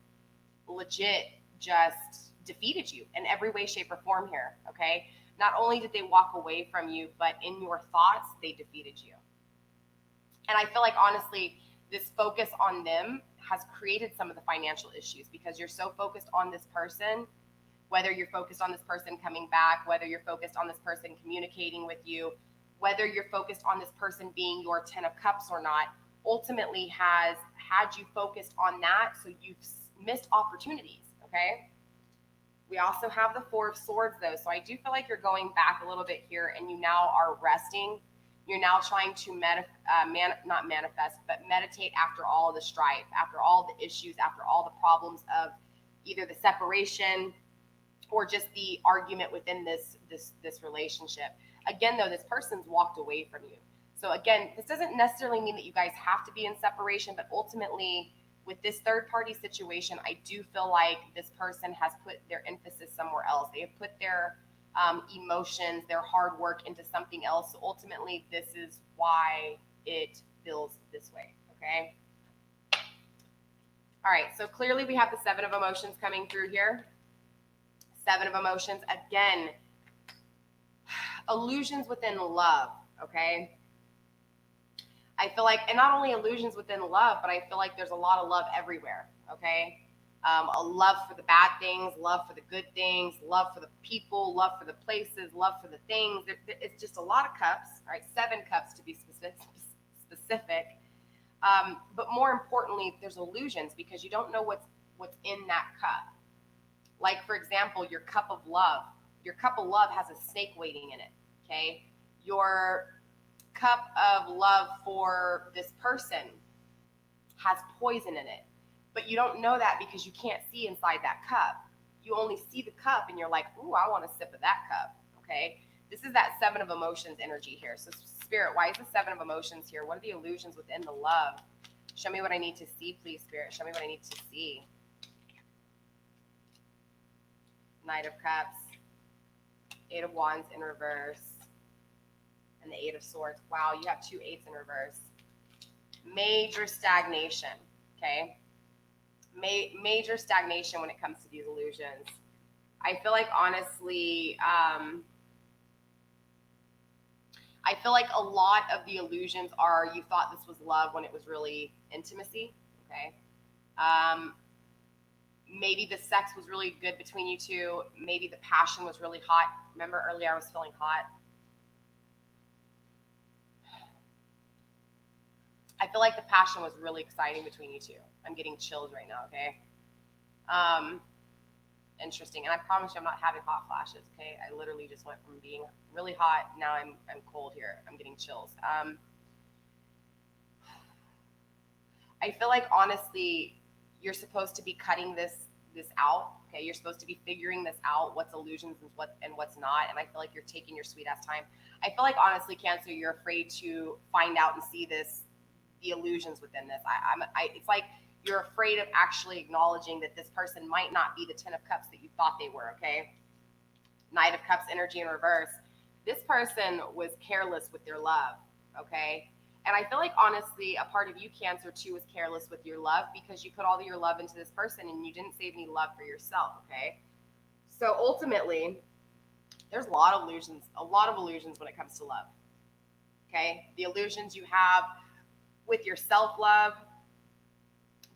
legit just defeated you in every way, shape, or form here, okay? Not only did they walk away from you, but in your thoughts, they defeated you. And I feel like, honestly, this focus on them has created some of the financial issues, because you're so focused on this person, whether you're focused on this person coming back, whether you're focused on this person communicating with you, whether you're focused on this person being your 10 of Cups or not, ultimately has had you focused on that, so you've missed opportunities, okay? We also have the 4 of Swords, though, so I do feel like you're going back a little bit here, and you now are resting. You're now trying to not manifest, but meditate after all the strife, after all the issues, after all the problems of either the separation or just the argument within this relationship. Again, though, this person's walked away from you. So again, this doesn't necessarily mean that you guys have to be in separation, but ultimately, with this third party situation, I do feel like this person has put their emphasis somewhere else. They have put their emotions, their hard work into something else. So ultimately, this is why it feels this way, okay? All right, so clearly we have the 7 of Emotions coming through here. 7 of Emotions, again, illusions within love, okay? I feel like, and not only illusions within love, but I feel like there's a lot of love everywhere, okay? A love for the bad things, love for the good things, love for the people, love for the places, love for the things. It's just a lot of cups, right? 7 cups to be specific. But more importantly, there's illusions, because you don't know what's in that cup. Like, for example, your cup of love. Your cup of love has a snake waiting in it, okay? Your cup of love for this person has poison in it. But you don't know that because you can't see inside that cup. You only see the cup and you're like, ooh, I want a sip of that cup, okay? This is that 7 of emotions energy here. So Spirit, why is the 7 of emotions here? What are the illusions within the love? Show me what I need to see, please, Spirit. Show me what I need to see. Knight of Cups, 8 of Wands in reverse, and the 8 of Swords. Wow, you have 2 8s in reverse. Major stagnation, okay? Major stagnation when it comes to these illusions. I feel like, honestly, I feel like a lot of the illusions are you thought this was love when it was really intimacy, okay? Maybe the sex was really good between you two. Maybe the passion was really hot. Remember earlier I was feeling hot? I feel like the passion was really exciting between you two. I'm getting chills right now, okay? Interesting. And I promise you I'm not having hot flashes, okay? I literally just went from being really hot, now I'm cold here. I'm getting chills. I feel like, honestly, you're supposed to be cutting this out, okay? You're supposed to be figuring this out, what's illusions and what's not. And I feel like you're taking your sweet ass time. I feel like, honestly, Cancer, you're afraid to find out and see the illusions within this. It's like you're afraid of actually acknowledging that this person might not be the 10 of Cups that you thought they were, okay? Knight of Cups energy in reverse. This person was careless with their love, okay? And I feel like, honestly, a part of you, Cancer, too, was careless with your love because you put all of your love into this person and you didn't save any love for yourself, okay? So ultimately, there's a lot of illusions when it comes to love, okay? The illusions you have with your self-love,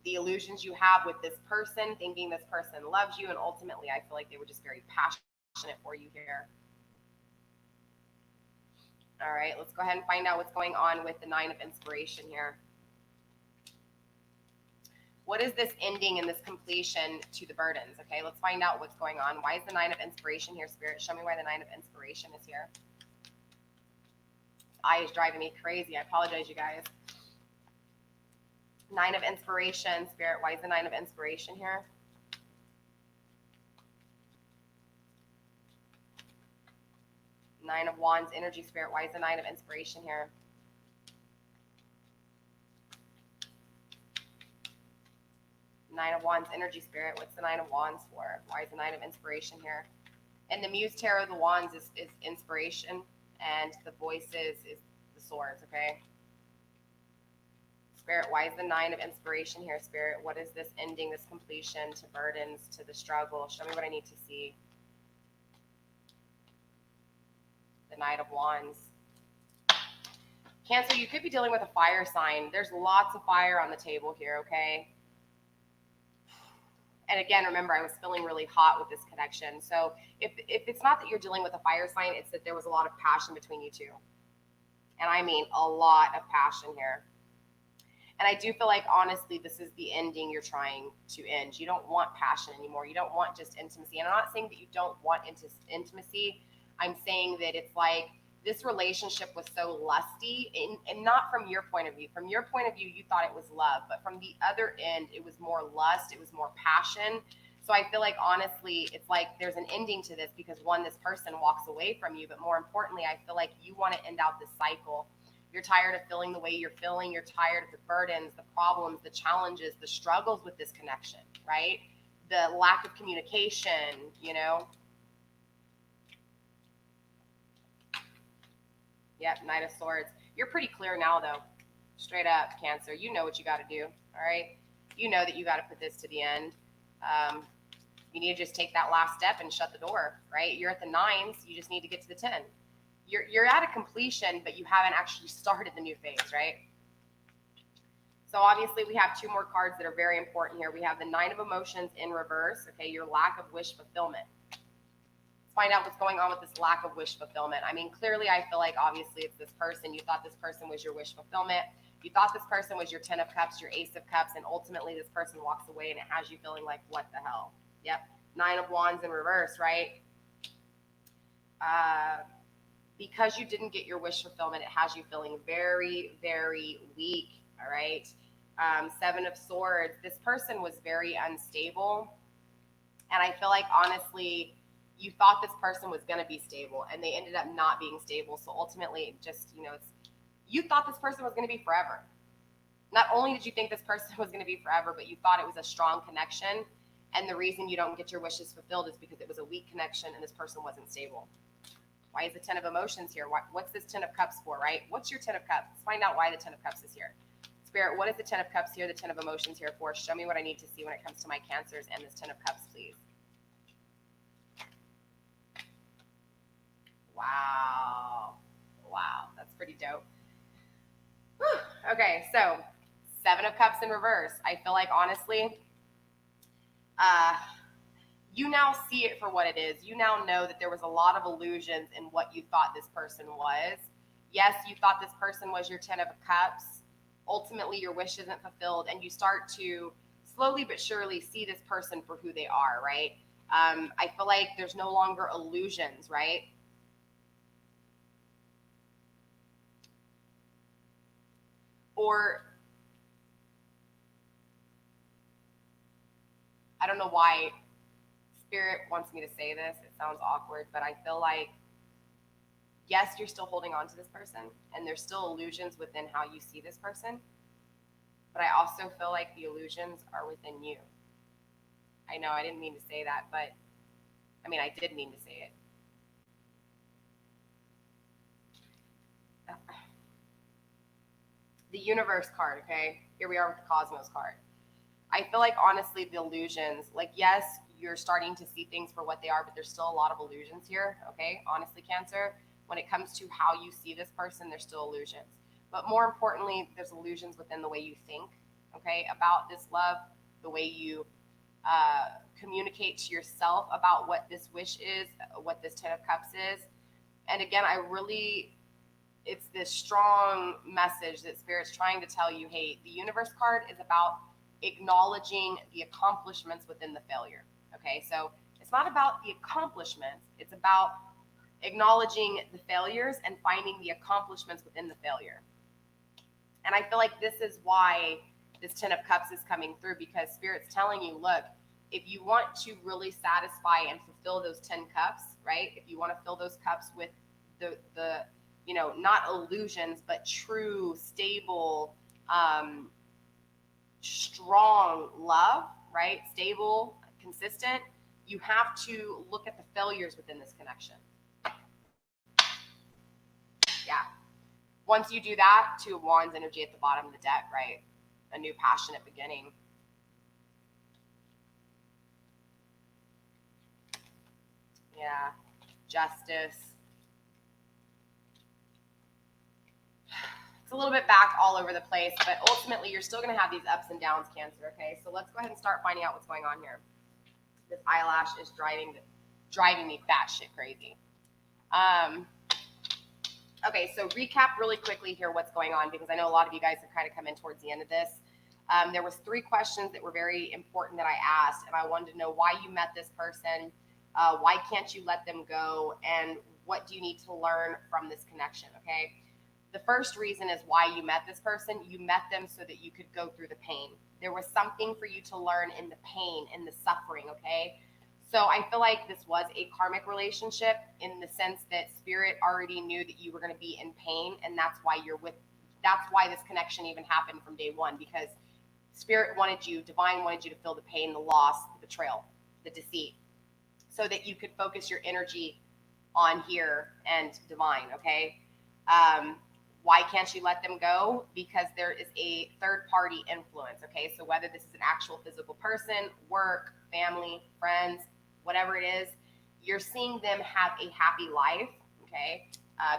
the illusions you have with this person, thinking this person loves you, and ultimately I feel like they were just very passionate for you here. All right, let's go ahead and find out what's going on with the 9 of Inspiration here. What is this ending and this completion to the burdens? Okay, let's find out what's going on. Why is the 9 of Inspiration here, Spirit? Show me why the 9 of Inspiration is here. This eye is driving me crazy. I apologize, you guys. 9 of Inspiration, Spirit. Why is the 9 of Inspiration here? Nine of Wands energy, Spirit. Why is the 9 of Inspiration here? Nine of Wands energy, Spirit. What's the 9 of Wands for? Why is the 9 of Inspiration here? And the Muse Tarot of the Wands is inspiration, and the Voices is the Swords, okay? Spirit, why is the 9 of Inspiration here, Spirit? What is this ending, this completion to burdens, to the struggle? Show me what I need to see. The Knight of Wands. Cancer, you could be dealing with a fire sign. There's lots of fire on the table here, okay? And again, remember, I was feeling really hot with this connection. So if it's not that you're dealing with a fire sign, it's that there was a lot of passion between you two. And I mean a lot of passion here. And I do feel like, honestly, this is the ending you're trying to end. You don't want passion anymore. You don't want just intimacy. And I'm not saying that you don't want intimacy. I'm saying that it's like this relationship was so lusty, and not from your point of view. From your point of view, you thought it was love. But from the other end, it was more lust. It was more passion. So I feel like, honestly, it's like there's an ending to this because, one, this person walks away from you. But more importantly, I feel like you want to end out this cycle. You're tired of feeling the way you're feeling. You're tired of the burdens, the problems, the challenges, the struggles with this connection, right? The lack of communication, you know? Yep, Knight of Swords. You're pretty clear now, though. Straight up, Cancer. You know what you got to do, all right? You know that you got to put this to the end. You need to just take that last step and shut the door, right? You're at the 9s. You just need to get to the 10. You're at a completion, but you haven't actually started the new phase, right? So obviously we have 2 more cards that are very important here. We have the 9 of Emotions in reverse, okay, your lack of wish fulfillment. Let's find out what's going on with this lack of wish fulfillment. I mean, clearly I feel like obviously it's this person. You thought this person was your wish fulfillment. You thought this person was your 10 of Cups, your Ace of Cups, and ultimately this person walks away and it has you feeling like, what the hell? Yep, 9 of Wands in reverse, right? Because you didn't get your wish fulfillment, it has you feeling very, very weak, all right? Seven of Swords. This person was very unstable. And I feel like, honestly, you thought this person was going to be stable, and they ended up not being stable. So ultimately, just, you thought this person was going to be forever. Not only did you think this person was going to be forever, but you thought it was a strong connection. And the reason you don't get your wishes fulfilled is because it was a weak connection and this person wasn't stable. Why is the Ten of Emotions here? What's this Ten of Cups for, right? What's your Ten of Cups? Let's find out why the Ten of Cups is here. Spirit, what is the Ten of Cups here, the Ten of Emotions here for? Show me what I need to see when it comes to my Cancers and this Ten of Cups, please. Wow. Wow, that's pretty dope. Whew. Okay, so Seven of Cups in reverse. I feel like, honestly, you now see it for what it is. You now know that there was a lot of illusions in what you thought this person was. Yes, you thought this person was your Ten of Cups. Ultimately, your wish isn't fulfilled, and you start to slowly but surely see this person for who they are, right? I feel like there's no longer illusions, right? Or I don't know why Spirit wants me to say this. It sounds awkward, but I feel like, yes, you're still holding on to this person, and there's still illusions within how you see this person. But I also feel like the illusions are within you. I know I didn't mean to say that, but I mean, I did mean to say it. The Universe card, okay? Here we are with the Cosmos card. I feel like, honestly, the illusions, like, yes, you're starting to see things for what they are, but there's still a lot of illusions here, okay? Honestly, Cancer, when it comes to how you see this person, there's still illusions. But more importantly, there's illusions within the way you think, okay, about this love, the way you communicate to yourself about what this wish is, what this Ten of Cups is. And again, it's this strong message that Spirit's trying to tell you, hey, the Universe card is about acknowledging the accomplishments within the failure, okay? So it's not about the accomplishments, it's about acknowledging the failures and finding the accomplishments within the failure. And I feel like this is why this Ten of Cups is coming through, because Spirit's telling you, look, if you want to really satisfy and fulfill those 10 cups, right? If you want to fill those cups with the not illusions, but true, stable, strong love, right? Stable, consistent. You have to look at the failures within this connection. Yeah. Once you do that, Two of Wands energy at the bottom of the deck, right? A new passionate beginning. Yeah. Justice. It's a little bit back all over the place, but ultimately you're still going to have these ups and downs, Cancer, okay? So let's go ahead and start finding out what's going on here. This eyelash is driving me batshit crazy. Okay, so recap really quickly here what's going on, because I know a lot of you guys have kind of come in towards the end of this. There was 3 questions that were very important that I asked, and I wanted to know why you met this person, why can't you let them go, and what do you need to learn from this connection, okay? The first reason is why you met this person. You met them so that you could go through the pain. There was something for you to learn in the pain, in the suffering, okay? So I feel like this was a karmic relationship in the sense that Spirit already knew that you were going to be in pain, and that's why this connection even happened from day one, because Spirit wanted you, Divine wanted you to feel the pain, the loss, the betrayal, the deceit, so that you could focus your energy on here and Divine, okay? Why can't you let them go? Because there is a third-party influence, okay? So whether this is an actual physical person, work, family, friends, whatever it is, you're seeing them have a happy life, okay?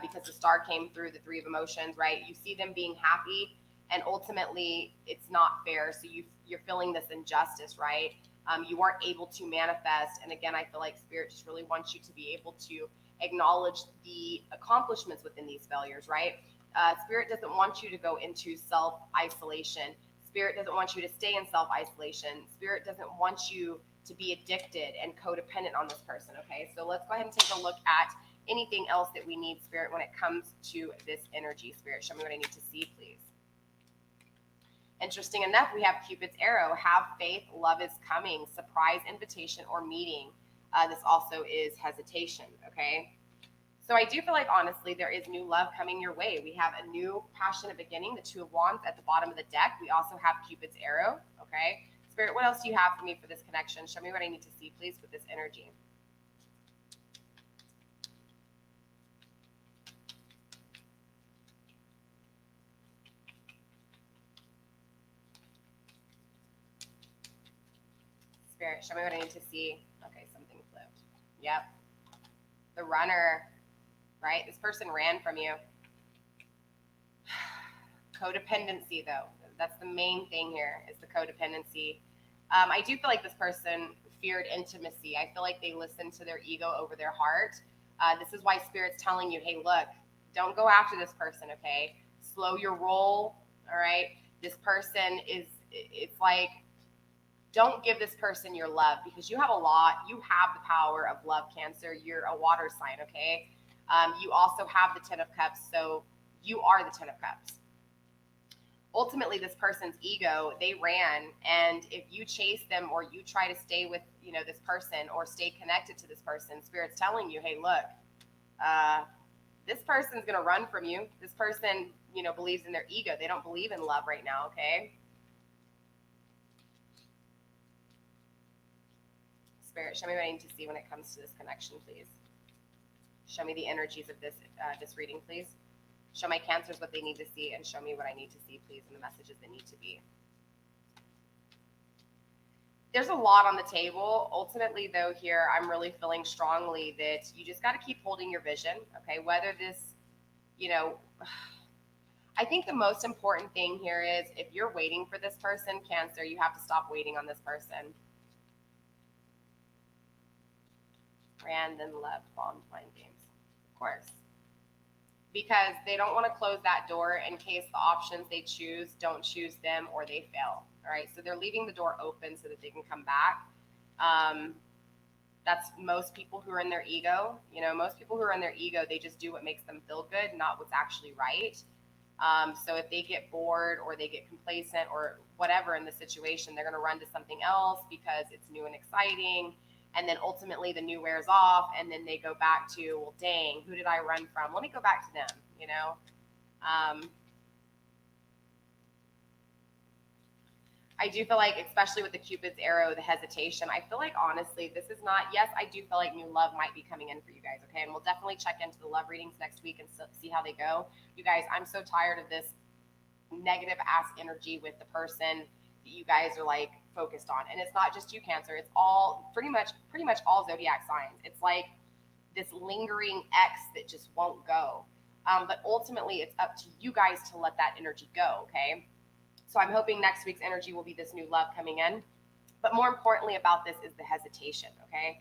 Because the star came through the 3 of Emotions, right? You see them being happy, and ultimately it's not fair. So you're feeling this injustice, right? You weren't able to manifest. And again, I feel like Spirit just really wants you to be able to acknowledge the accomplishments within these failures, right? Spirit doesn't want you to go into self-isolation. Spirit doesn't want you to stay in self-isolation. Spirit doesn't want you to be addicted and codependent on this person, okay? So let's go ahead and take a look at anything else that we need, Spirit, when it comes to this energy. Spirit, show me what I need to see, please. Interesting enough, we have Cupid's arrow. Have faith, love is coming. Surprise invitation or meeting. This also is hesitation, okay? So I do feel like, honestly, there is new love coming your way. We have a new passionate beginning, the Two of Wands at the bottom of the deck. We also have Cupid's arrow, okay? Spirit, what else do you have for me for this connection? Show me what I need to see, please, with this energy. Spirit, show me what I need to see. Okay, something flipped. Yep. The runner, right? This person ran from you. Codependency, though. That's the main thing here, is the codependency. I do feel like this person feared intimacy. I feel like they listened to their ego over their heart. This is why Spirit's telling you, hey, look, don't go after this person, okay? Slow your roll, all right? This person it's like, don't give this person your love, because you have a lot. You have the power of love, Cancer. You're a water sign, okay? You also have the Ten of Cups, so you are the Ten of Cups. Ultimately, this person's ego, they ran, and if you chase them or you try to stay with, this person or stay connected to this person, Spirit's telling you, hey, look, this person's going to run from you. This person, believes in their ego. They don't believe in love right now, okay? Spirit, show me what I need to see when it comes to this connection, please. Show me the energies of this reading, please. Show my Cancers what they need to see, and show me what I need to see, please, and the messages that need to be. There's a lot on the table. Ultimately, though, here, I'm really feeling strongly that you just got to keep holding your vision, okay? Whether this, I think the most important thing here is, if you're waiting for this person, Cancer, you have to stop waiting on this person. Ran, then left, bombed, mind games. Of course. Because they don't want to close that door in case the options they choose don't choose them or they fail. All right, so they're leaving the door open so that they can come back. That's most people who are in their ego. Most people who are in their ego, they just do what makes them feel good, not what's actually right. So if they get bored or they get complacent or whatever in the situation, they're going to run to something else because it's new and exciting. And then ultimately the new wears off, and then they go back to, well, dang, who did I run from? Let me go back to them, I do feel like, especially with the Cupid's arrow, the hesitation, I feel like, honestly, this is not, yes, I do feel like new love might be coming in for you guys, okay? And we'll definitely check into the love readings next week and see how they go. You guys, I'm so tired of this negative-ass energy with the person that you guys are, like, focused on. And it's not just you, Cancer. It's all, pretty much all zodiac signs. It's like this lingering X that just won't go. But ultimately, it's up to you guys to let that energy go, okay? So I'm hoping next week's energy will be this new love coming in. But more importantly about this is the hesitation, okay?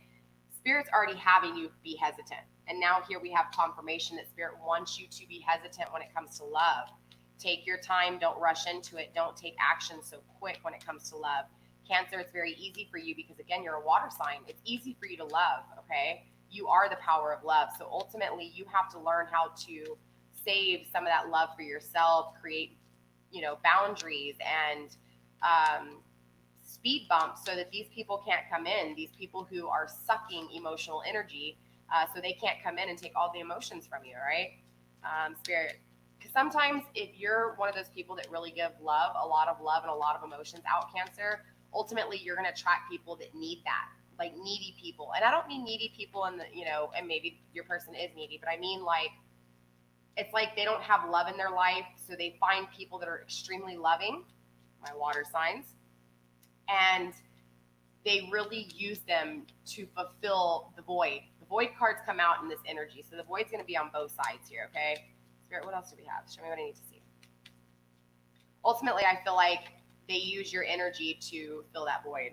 Spirit's already having you be hesitant. And now here we have confirmation that Spirit wants you to be hesitant when it comes to love. Take your time. Don't rush into it. Don't take action so quick when it comes to love. Cancer, it's very easy for you because, again, you're a water sign. It's easy for you to love, okay? You are the power of love. So ultimately, you have to learn how to save some of that love for yourself, create boundaries and speed bumps so that these people can't come in, these people who are sucking emotional energy, so they can't come in and take all the emotions from you, right? Spirit, because sometimes if you're one of those people that really give love, a lot of love and a lot of emotions out, Cancer, ultimately you're going to attract people that need that, like needy people. And I don't mean needy people in the, and maybe your person is needy, but I mean like, it's like they don't have love in their life, so they find people that are extremely loving, my water signs, and they really use them to fulfill the void. The void cards come out in this energy, so the void's going to be on both sides here, okay? Spirit, what else do we have? Show me what I need to see. Ultimately, I feel like they use your energy to fill that void.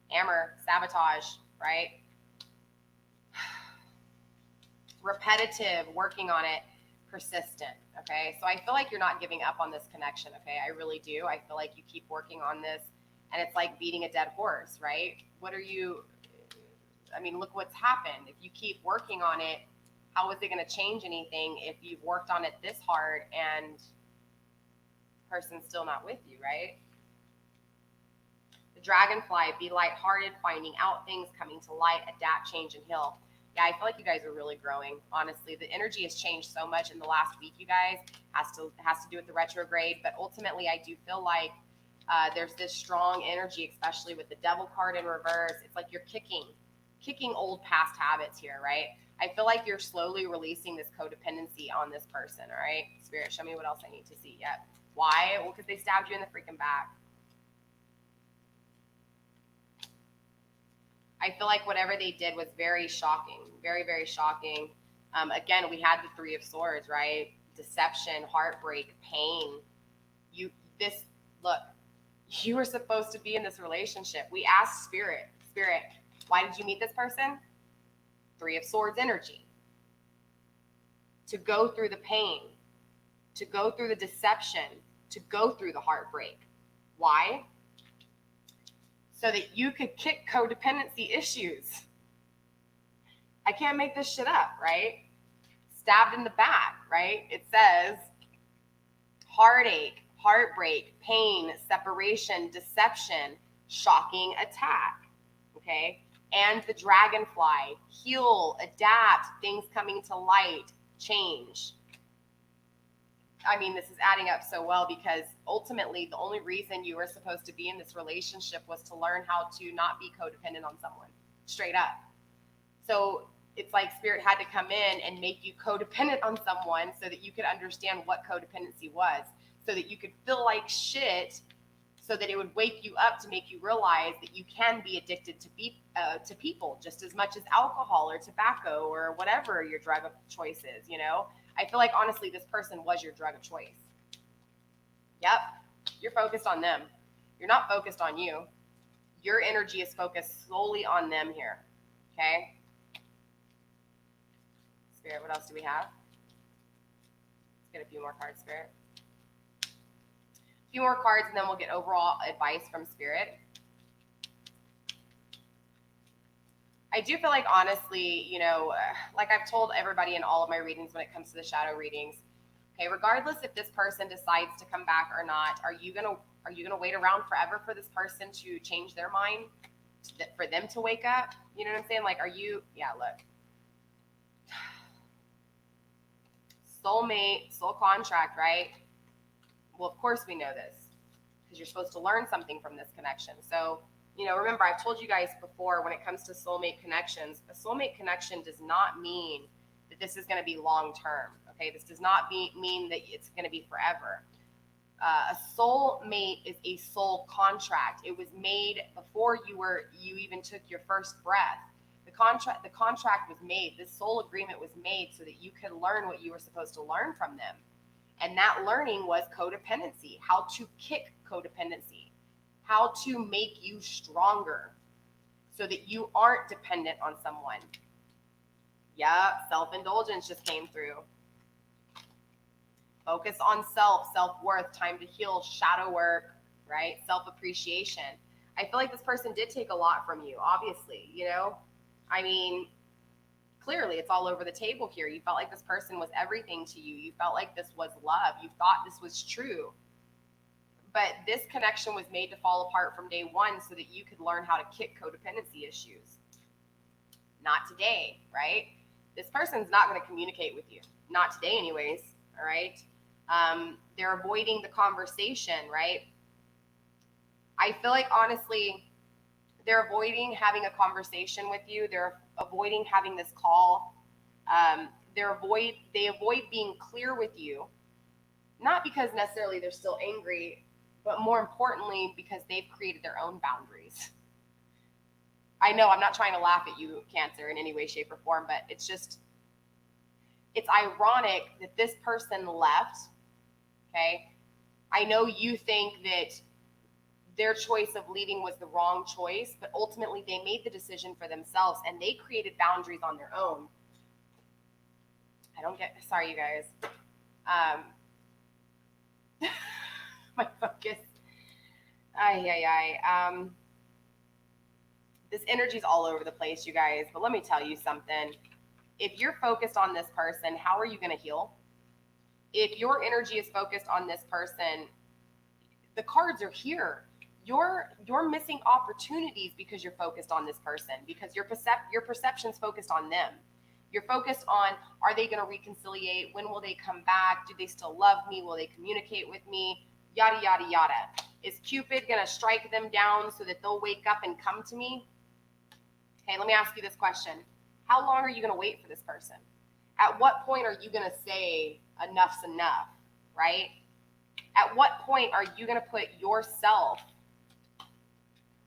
Hammer, sabotage, right? Repetitive, working on it, persistent, okay? So I feel like you're not giving up on this connection, okay? I really do. I feel like you keep working on this, and it's like beating a dead horse, right? Look what's happened. If you keep working on it, how is it going to change anything if you've worked on it this hard and person's still not with you, right? The dragonfly, be lighthearted, finding out things, coming to light, adapt, change, and heal. Yeah, I feel like you guys are really growing. Honestly, the energy has changed so much in the last week, you guys. Has to do with the retrograde, but ultimately, I do feel like there's this strong energy, especially with the devil card in reverse. It's like you're kicking old past habits here, right? I feel like you're slowly releasing this codependency on this person, all right? Spirit, show me what else I need to see yet. Why? Well, because they stabbed you in the freaking back. I feel like whatever they did was very shocking, very, very shocking. Again, we had the Three of Swords, right? Deception, heartbreak, pain. Look, you were supposed to be in this relationship. We asked Spirit, why did you meet this person? Three of Swords energy. To go through the pain, to go through the deception, to go through the heartbreak. Why? So that you could kick codependency issues. I can't make this shit up, right? Stabbed in the back, right? It says heartache, heartbreak, pain, separation, deception, shocking attack, okay? And the dragonfly, heal, adapt, things coming to light, change. I mean, this is adding up so well because ultimately the only reason you were supposed to be in this relationship was to learn how to not be codependent on someone, straight up. So it's like Spirit had to come in and make you codependent on someone so that you could understand what codependency was, so that you could feel like shit, so that it would wake you up to make you realize that you can be addicted to people just as much as alcohol or tobacco or whatever your drug of choice is, you know? I feel like, honestly, this person was your drug of choice. Yep. You're focused on them. You're not focused on you. Your energy is focused solely on them here. Okay? Spirit, what else do we have? Let's get a few more cards, Spirit. A few more cards, and then we'll get overall advice from Spirit. I do feel like, honestly, you know, like I've told everybody in all of my readings when it comes to the shadow readings, okay, regardless if this person decides to come back or not, are you gonna wait around forever for this person to change their mind, for them to wake up? You know what I'm saying? Like, yeah, look. Soulmate, soul contract, right? Well, of course we know this because you're supposed to learn something from this connection. So, you know, remember, I've told you guys before, when it comes to soulmate connections, a soulmate connection does not mean that this is going to be long term. Okay, this does not mean that it's going to be forever. A soulmate is a soul contract. It was made before you even took your first breath. The contract was made. This soul agreement was made so that you could learn what you were supposed to learn from them, and that learning was codependency. How to kick codependency. How to make you stronger so that you aren't dependent on someone. Yeah, self-indulgence just came through. Focus on self-worth, time to heal, shadow work, right? Self-appreciation. I feel like this person did take a lot from you, obviously, you know? I mean, clearly it's all over the table here. You felt like this person was everything to you. You felt like this was love. You thought this was true. But this connection was made to fall apart from day one so that you could learn how to kick codependency issues. Not today, right? This person's not going to communicate with you. Not today anyways, all right? They're avoiding the conversation, right? I feel like, honestly, they're avoiding having a conversation with you. They're avoiding having this call. They avoid being clear with you, not because necessarily they're still angry, but more importantly, because they've created their own boundaries. I know I'm not trying to laugh at you, Cancer, in any way, shape, or form, but it's ironic that this person left, okay? I know you think that their choice of leaving was the wrong choice, but ultimately they made the decision for themselves and they created boundaries on their own. Sorry, you guys. My focus. This energy's all over the place, you guys, but let me tell you something. If you're focused on this person, how are you going to heal? If your energy is focused on this person, The cards are here. You're missing opportunities because you're focused on this person, because your perception's focused on them. You're focused on, are they going to reconciliate? When will they come back? Do they still love me? Will they communicate with me? Yada, yada, yada. Is Cupid going to strike them down so that they'll wake up and come to me? Okay, let me ask you this question. How long are you going to wait for this person? At what point are you going to say enough's enough, right? At what point are you going to put yourself,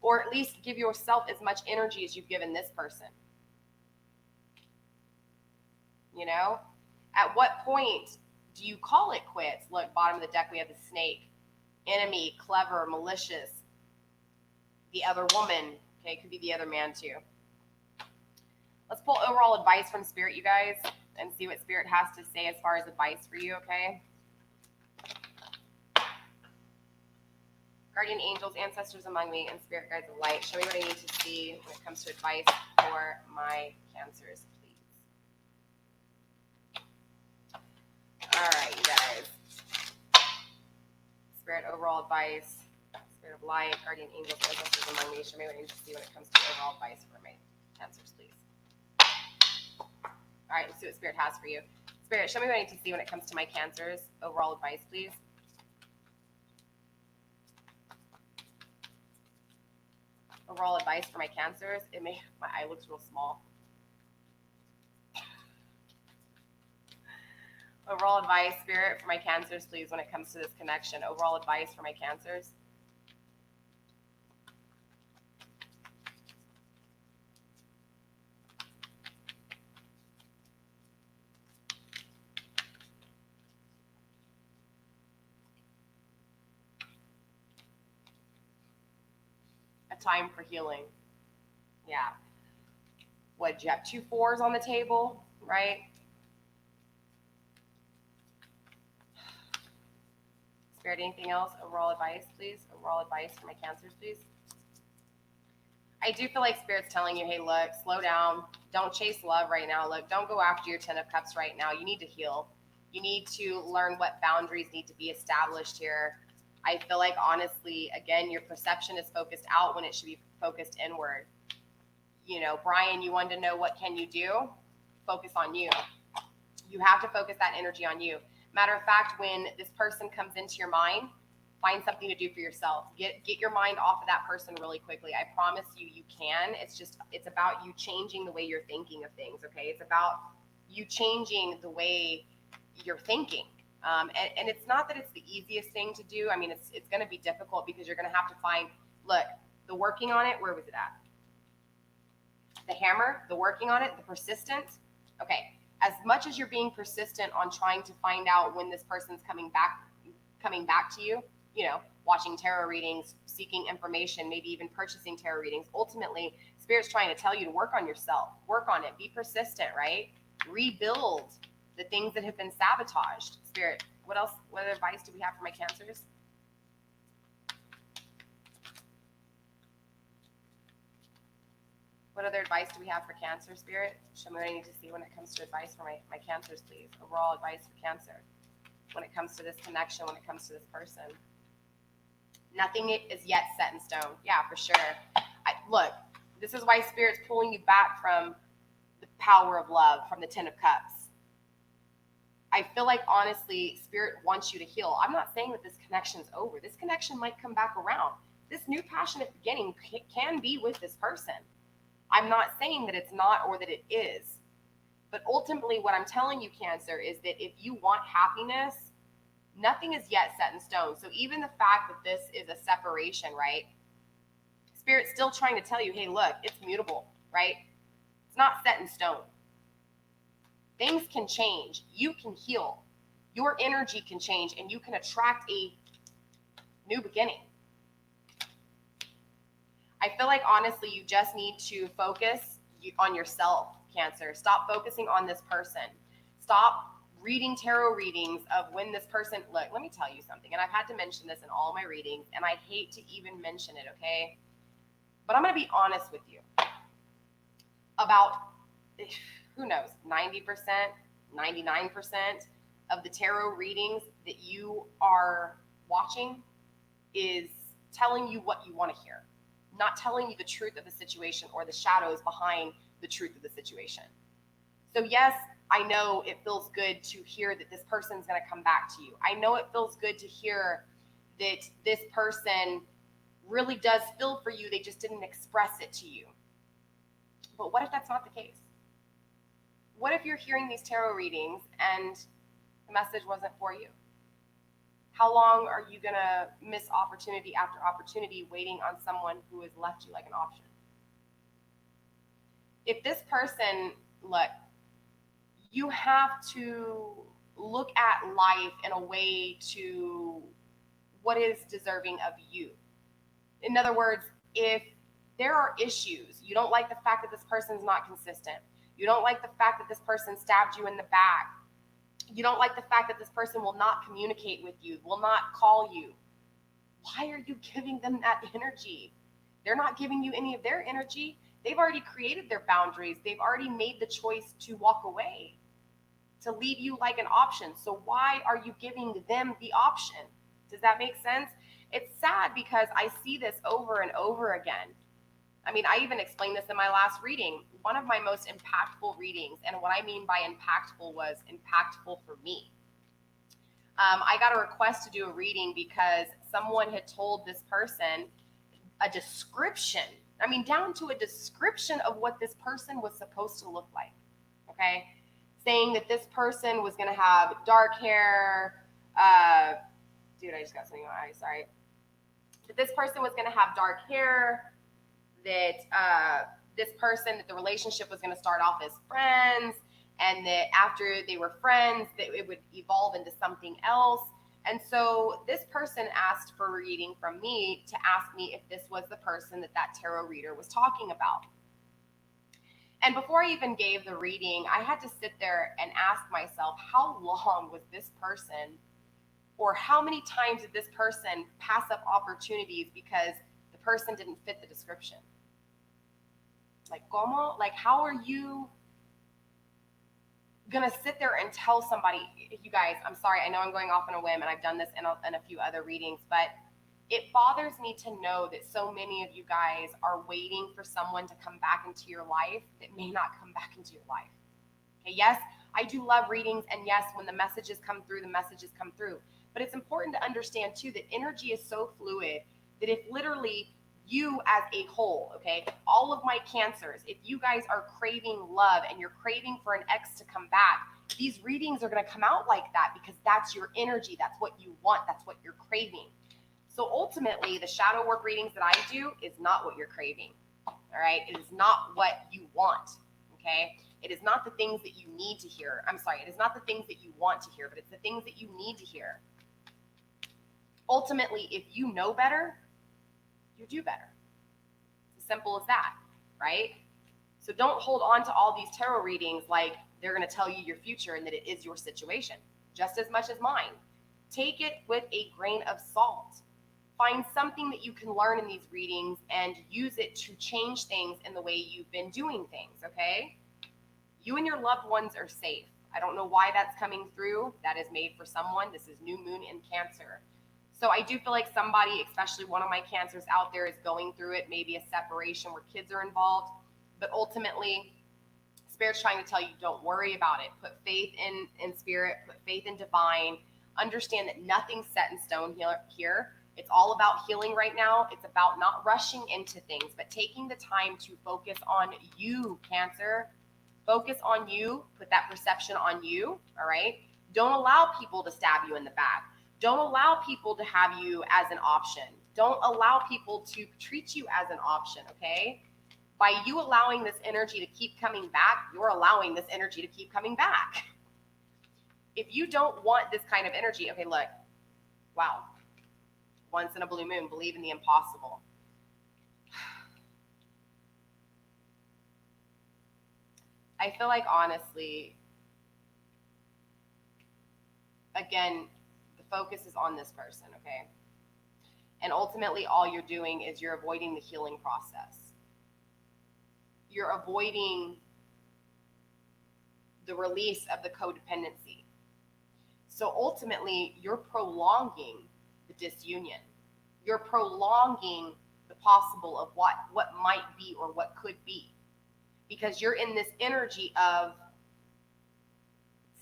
or at least give yourself as much energy as you've given this person? You know, at what point do you call it quits? Look, bottom of the deck, we have the snake. Enemy, clever, malicious. The other woman, okay, it could be the other man too. Let's pull overall advice from Spirit, you guys, and see what Spirit has to say as far as advice for you, okay? Guardian angels, ancestors among me, and spirit guides of light, show me what I need to see when it comes to advice for my Cancers, please. All right, you guys. Spirit, overall advice, spirit of light, guardian angels, ancestors among me, show me what I need to see when it comes to overall advice for my Cancers, please. All right, let's see what Spirit has for you. Spirit, show me what I need to see when it comes to my Cancers. Overall advice, please. Overall advice for my Cancers. My eye looks real small. Overall advice, Spirit, for my Cancers, please, when it comes to this connection. Overall advice for my Cancers. A time for healing. Yeah. What, you have 2 4s on the table, right? Spirit, anything else? Overall advice, please. Overall advice for my Cancers, please. I do feel like Spirit's telling you, hey, look, slow down. Don't chase love right now. Look, don't go after your 10 of Cups right now. You need to heal. You need to learn what boundaries need to be established here. I feel like, honestly, again, your perception is focused out when it should be focused inward. You know, Brian, you wanted to know what can you do? Focus on you. You have to focus that energy on you. Matter of fact, when this person comes into your mind, find something to do for yourself. Get your mind off of that person really quickly. I promise you, you can. It's about you changing the way you're thinking of things, okay? It's about you changing the way you're thinking. And it's not that it's the easiest thing to do. I mean, it's going to be difficult because you're going to have to find, look, the working on it, where was it at? The hammer, the working on it, the persistent. Okay, as much as you're being persistent on trying to find out when this person's coming back to you, you know, watching tarot readings, seeking information, maybe even purchasing tarot readings, ultimately, Spirit's trying to tell you to work on yourself, work on it, be persistent, right? Rebuild the things that have been sabotaged. Spirit, what else? What other advice do we have for my Cancers? What other advice do we have for Cancer, Spirit? Show me what I need to see when it comes to advice for my Cancers, please. Overall advice for Cancer. When it comes to this connection, when it comes to this person. Nothing is yet set in stone. Yeah, for sure. Look, this is why Spirit's pulling you back from the power of love, from the 10 of Cups. I feel like, honestly, Spirit wants you to heal. I'm not saying that this connection's over. This connection might come back around. This new passionate beginning can be with this person. I'm not saying that it's not or that it is. But ultimately, what I'm telling you, Cancer, is that if you want happiness, nothing is yet set in stone. So even the fact that this is a separation, right? Spirit's still trying to tell you, hey, look, it's mutable, right? It's not set in stone. Things can change. You can heal. Your energy can change, and you can attract a new beginning. I feel like, honestly, you just need to focus on yourself, Cancer. Stop focusing on this person. Stop reading tarot readings of when this person, look, let me tell you something, and I've had to mention this in all my readings, and I hate to even mention it, okay? But I'm going to be honest with you. About, who knows, 90%, 99% of the tarot readings that you are watching, is telling you what you want to hear, not telling you the truth of the situation or the shadows behind the truth of the situation. So yes, I know it feels good to hear that this person's going to come back to you. I know it feels good to hear that this person really does feel for you. They just didn't express it to you. But what if that's not the case? What if you're hearing these tarot readings and the message wasn't for you? How long are you going to miss opportunity after opportunity waiting on someone who has left you like an option? If this person, look, you have to look at life in a way to what is deserving of you. In other words, if there are issues, you don't like the fact that this person's not consistent, you don't like the fact that this person stabbed you in the back, you don't like the fact that this person will not communicate with you, will not call you, why are you giving them that energy? They're not giving you any of their energy. They've already created their boundaries. They've already made the choice to walk away, to leave you like an option. So why are you giving them the option? Does that make sense? It's sad because I see this over and over again. I mean, I even explained this in my last reading. One of my most impactful readings, and what I mean by impactful was impactful for me. I got a request to do a reading because someone had told this person a description, I mean, down to a description of what this person was supposed to look like, okay? Saying that this person was going to have dark hair. Dude, I just got something in my eye, sorry. That this person was going to have dark hair, that this person, that the relationship was going to start off as friends, and that after they were friends, that it would evolve into something else. And so this person asked for a reading from me to ask me if this was the person that that tarot reader was talking about. And before I even gave the reading, I had to sit there and ask myself, how long was this person, or how many times did this person pass up opportunities because the person didn't fit the description? Like, ¿cómo? Like, how are you gonna sit there and tell somebody, you guys, I'm sorry, I know I'm going off on a whim, and I've done this in a few other readings, but it bothers me to know that so many of you guys are waiting for someone to come back into your life that may not come back into your life. Okay, yes, I do love readings, and yes, when the messages come through, the messages come through. But it's important to understand too that energy is so fluid that if literally you as a whole, okay, all of my Cancers, if you guys are craving love and you're craving for an ex to come back, these readings are going to come out like that because that's your energy. That's what you want. That's what you're craving. So ultimately, the shadow work readings that I do is not what you're craving. All right. It is not what you want. Okay. It is not the things that you need to hear. I'm sorry. It is not the things that you want to hear, but it's the things that you need to hear. Ultimately, if you know better, you do better. It's as simple as that, right? So don't hold on to all these tarot readings like they're going to tell you your future and that it is your situation, just as much as mine. Take it with a grain of salt. Find something that you can learn in these readings and use it to change things in the way you've been doing things, okay? You and your loved ones are safe. I don't know why that's coming through. That is made for someone. This is new moon in Cancer. So I do feel like somebody, especially one of my Cancers out there, is going through it, maybe a separation where kids are involved. But ultimately, Spirit's trying to tell you, don't worry about it. Put faith in Spirit, put faith in divine. Understand that nothing's set in stone here. It's all about healing right now. It's about not rushing into things, but taking the time to focus on you, Cancer. Focus on you. Put that perception on you, all right? Don't allow people to stab you in the back. Don't allow people to have you as an option. Don't allow people to treat you as an option, okay? By you allowing this energy to keep coming back, you're allowing this energy to keep coming back. If you don't want this kind of energy, okay, look, wow. Once in a blue moon, believe in the impossible. I feel like, honestly, again, focus is on this person, okay? And ultimately, all you're doing is you're avoiding the healing process. You're avoiding the release of the codependency. So ultimately, you're prolonging the disunion. You're prolonging the possible of what might be or what could be, because you're in this energy of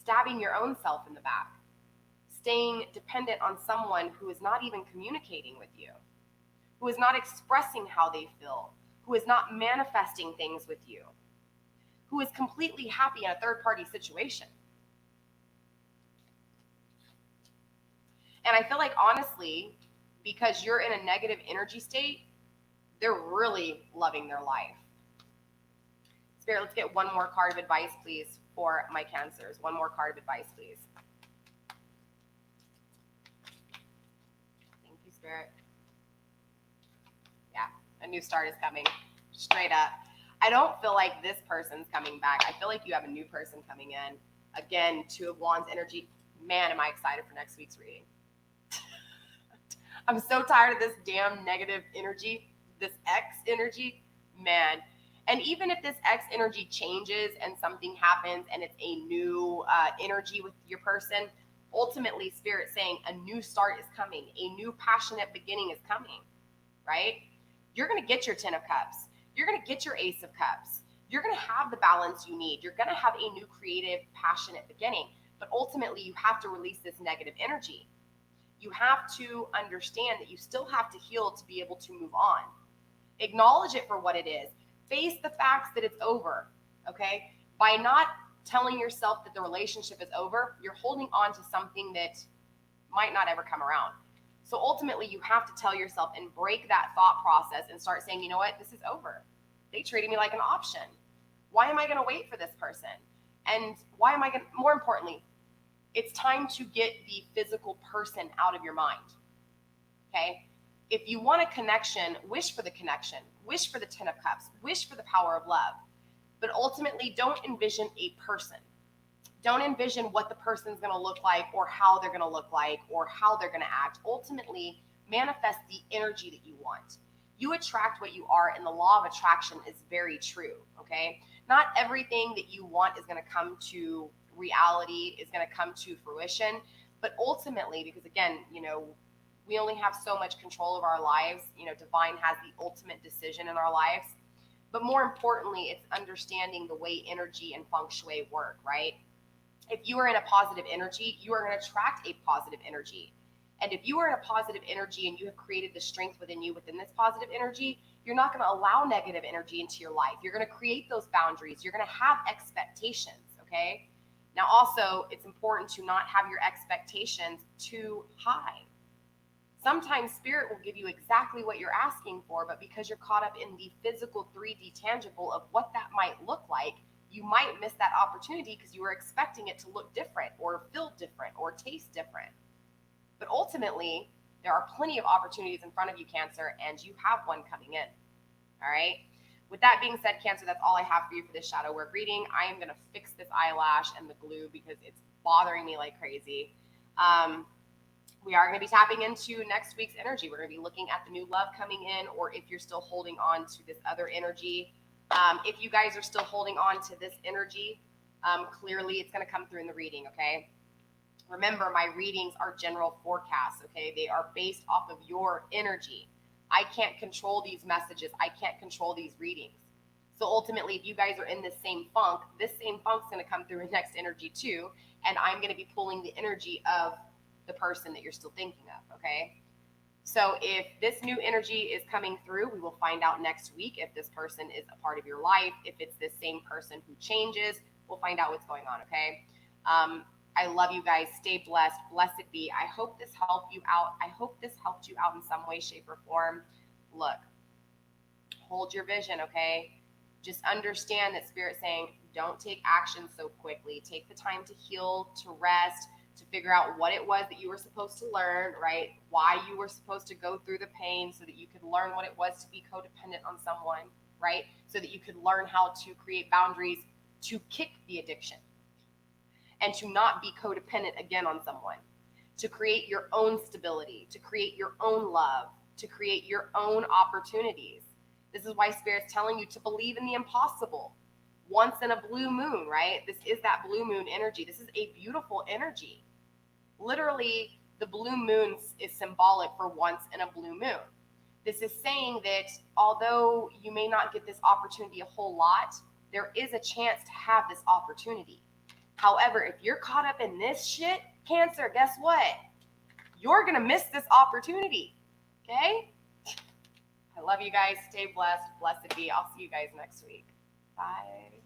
stabbing your own self in the back, staying dependent on someone who is not even communicating with you, who is not expressing how they feel, who is not manifesting things with you, who is completely happy in a third-party situation. And I feel like, honestly, because you're in a negative energy state, they're really loving their life. Spirit, let's get one more card of advice, please, for my Cancers. One more card of advice, please. Thank you, Spirit. Yeah, a new start is coming, straight up. I don't feel like this person's coming back. I feel like you have a new person coming in. Again, Two of Wands energy. Man, am I excited for next week's reading. I'm so tired of this damn negative energy, this X energy, man. And even if this X energy changes and something happens and it's a new energy with your person, ultimately Spirit's saying a new start is coming, a new passionate beginning is coming, right? You're going to get your 10 of Cups. You're going to get your Ace of Cups. You're going to have the balance you need. You're going to have a new creative, passionate beginning. But ultimately, you have to release this negative energy. You have to understand that you still have to heal to be able to move on. Acknowledge it for what it is. Face the facts that it's over, okay? By not telling yourself that the relationship is over, you're holding on to something that might not ever come around. So ultimately, you have to tell yourself and break that thought process and start saying, you know what, this is over. They treated me like an option. Why am I going to wait for this person? And why am I going to, more importantly, it's time to get the physical person out of your mind, okay? If you want a connection, wish for the connection, wish for the 10 of Cups, wish for the power of love, but ultimately don't envision a person. Don't envision what the person's going to look like or how they're going to look like or how they're going to act. Ultimately, manifest the energy that you want. You attract what you are, and the law of attraction is very true, okay? Not everything that you want is going to come to reality, is going to come to fruition, but ultimately, because again, you know, we only have so much control of our lives. You know, divine has the ultimate decision in our lives. But more importantly, it's understanding the way energy and feng shui work, right? If you are in a positive energy, you are going to attract a positive energy. And if you are in a positive energy and you have created the strength within you within this positive energy, you're not going to allow negative energy into your life. You're going to create those boundaries. You're going to have expectations, okay? Now, also, it's important to not have your expectations too high. Sometimes Spirit will give you exactly what you're asking for, but because you're caught up in the physical 3D tangible of what that might look like, you might miss that opportunity because you were expecting it to look different or feel different or taste different. But ultimately, there are plenty of opportunities in front of you, Cancer, and you have one coming in. All right? With that being said, Cancer, that's all I have for you for this shadow work reading. I am going to fix this eyelash and the glue because it's bothering me like crazy. We are going to be tapping into next week's energy. We're going to be looking at the new love coming in, or if you're still holding on to this other energy. If you guys are still holding on to this energy, clearly it's going to come through in the reading, okay? Remember, my readings are general forecasts, okay? They are based off of your energy. I can't control these messages. I can't control these readings. So ultimately, if you guys are in this same funk, this same funk's going to come through in next energy too, and I'm going to be pulling the energy of the person that you're still thinking of, okay? So if this new energy is coming through, we will find out next week if this person is a part of your life. If it's this same person who changes, we'll find out what's going on, okay? I love you guys. Stay blessed. Blessed be. I hope this helped you out. I hope this helped you out in some way, shape, or form. Look, hold your vision, okay? Just understand that Spirit's saying, don't take action so quickly. Take the time to heal, to rest, to figure out what it was that you were supposed to learn, right? Why you were supposed to go through the pain so that you could learn what it was to be codependent on someone, right? So that you could learn how to create boundaries to kick the addiction and to not be codependent again on someone, to create your own stability, to create your own love, to create your own opportunities. This is why Spirit's telling you to believe in the impossible. Once in a blue moon, right? This is that blue moon energy. This is a beautiful energy. Literally, the blue moon is symbolic for once in a blue moon. This is saying that although you may not get this opportunity a whole lot, there is a chance to have this opportunity. However, if you're caught up in this shit, Cancer, guess what? You're going to miss this opportunity. Okay? I love you guys. Stay blessed. Blessed be. I'll see you guys next week. Bye.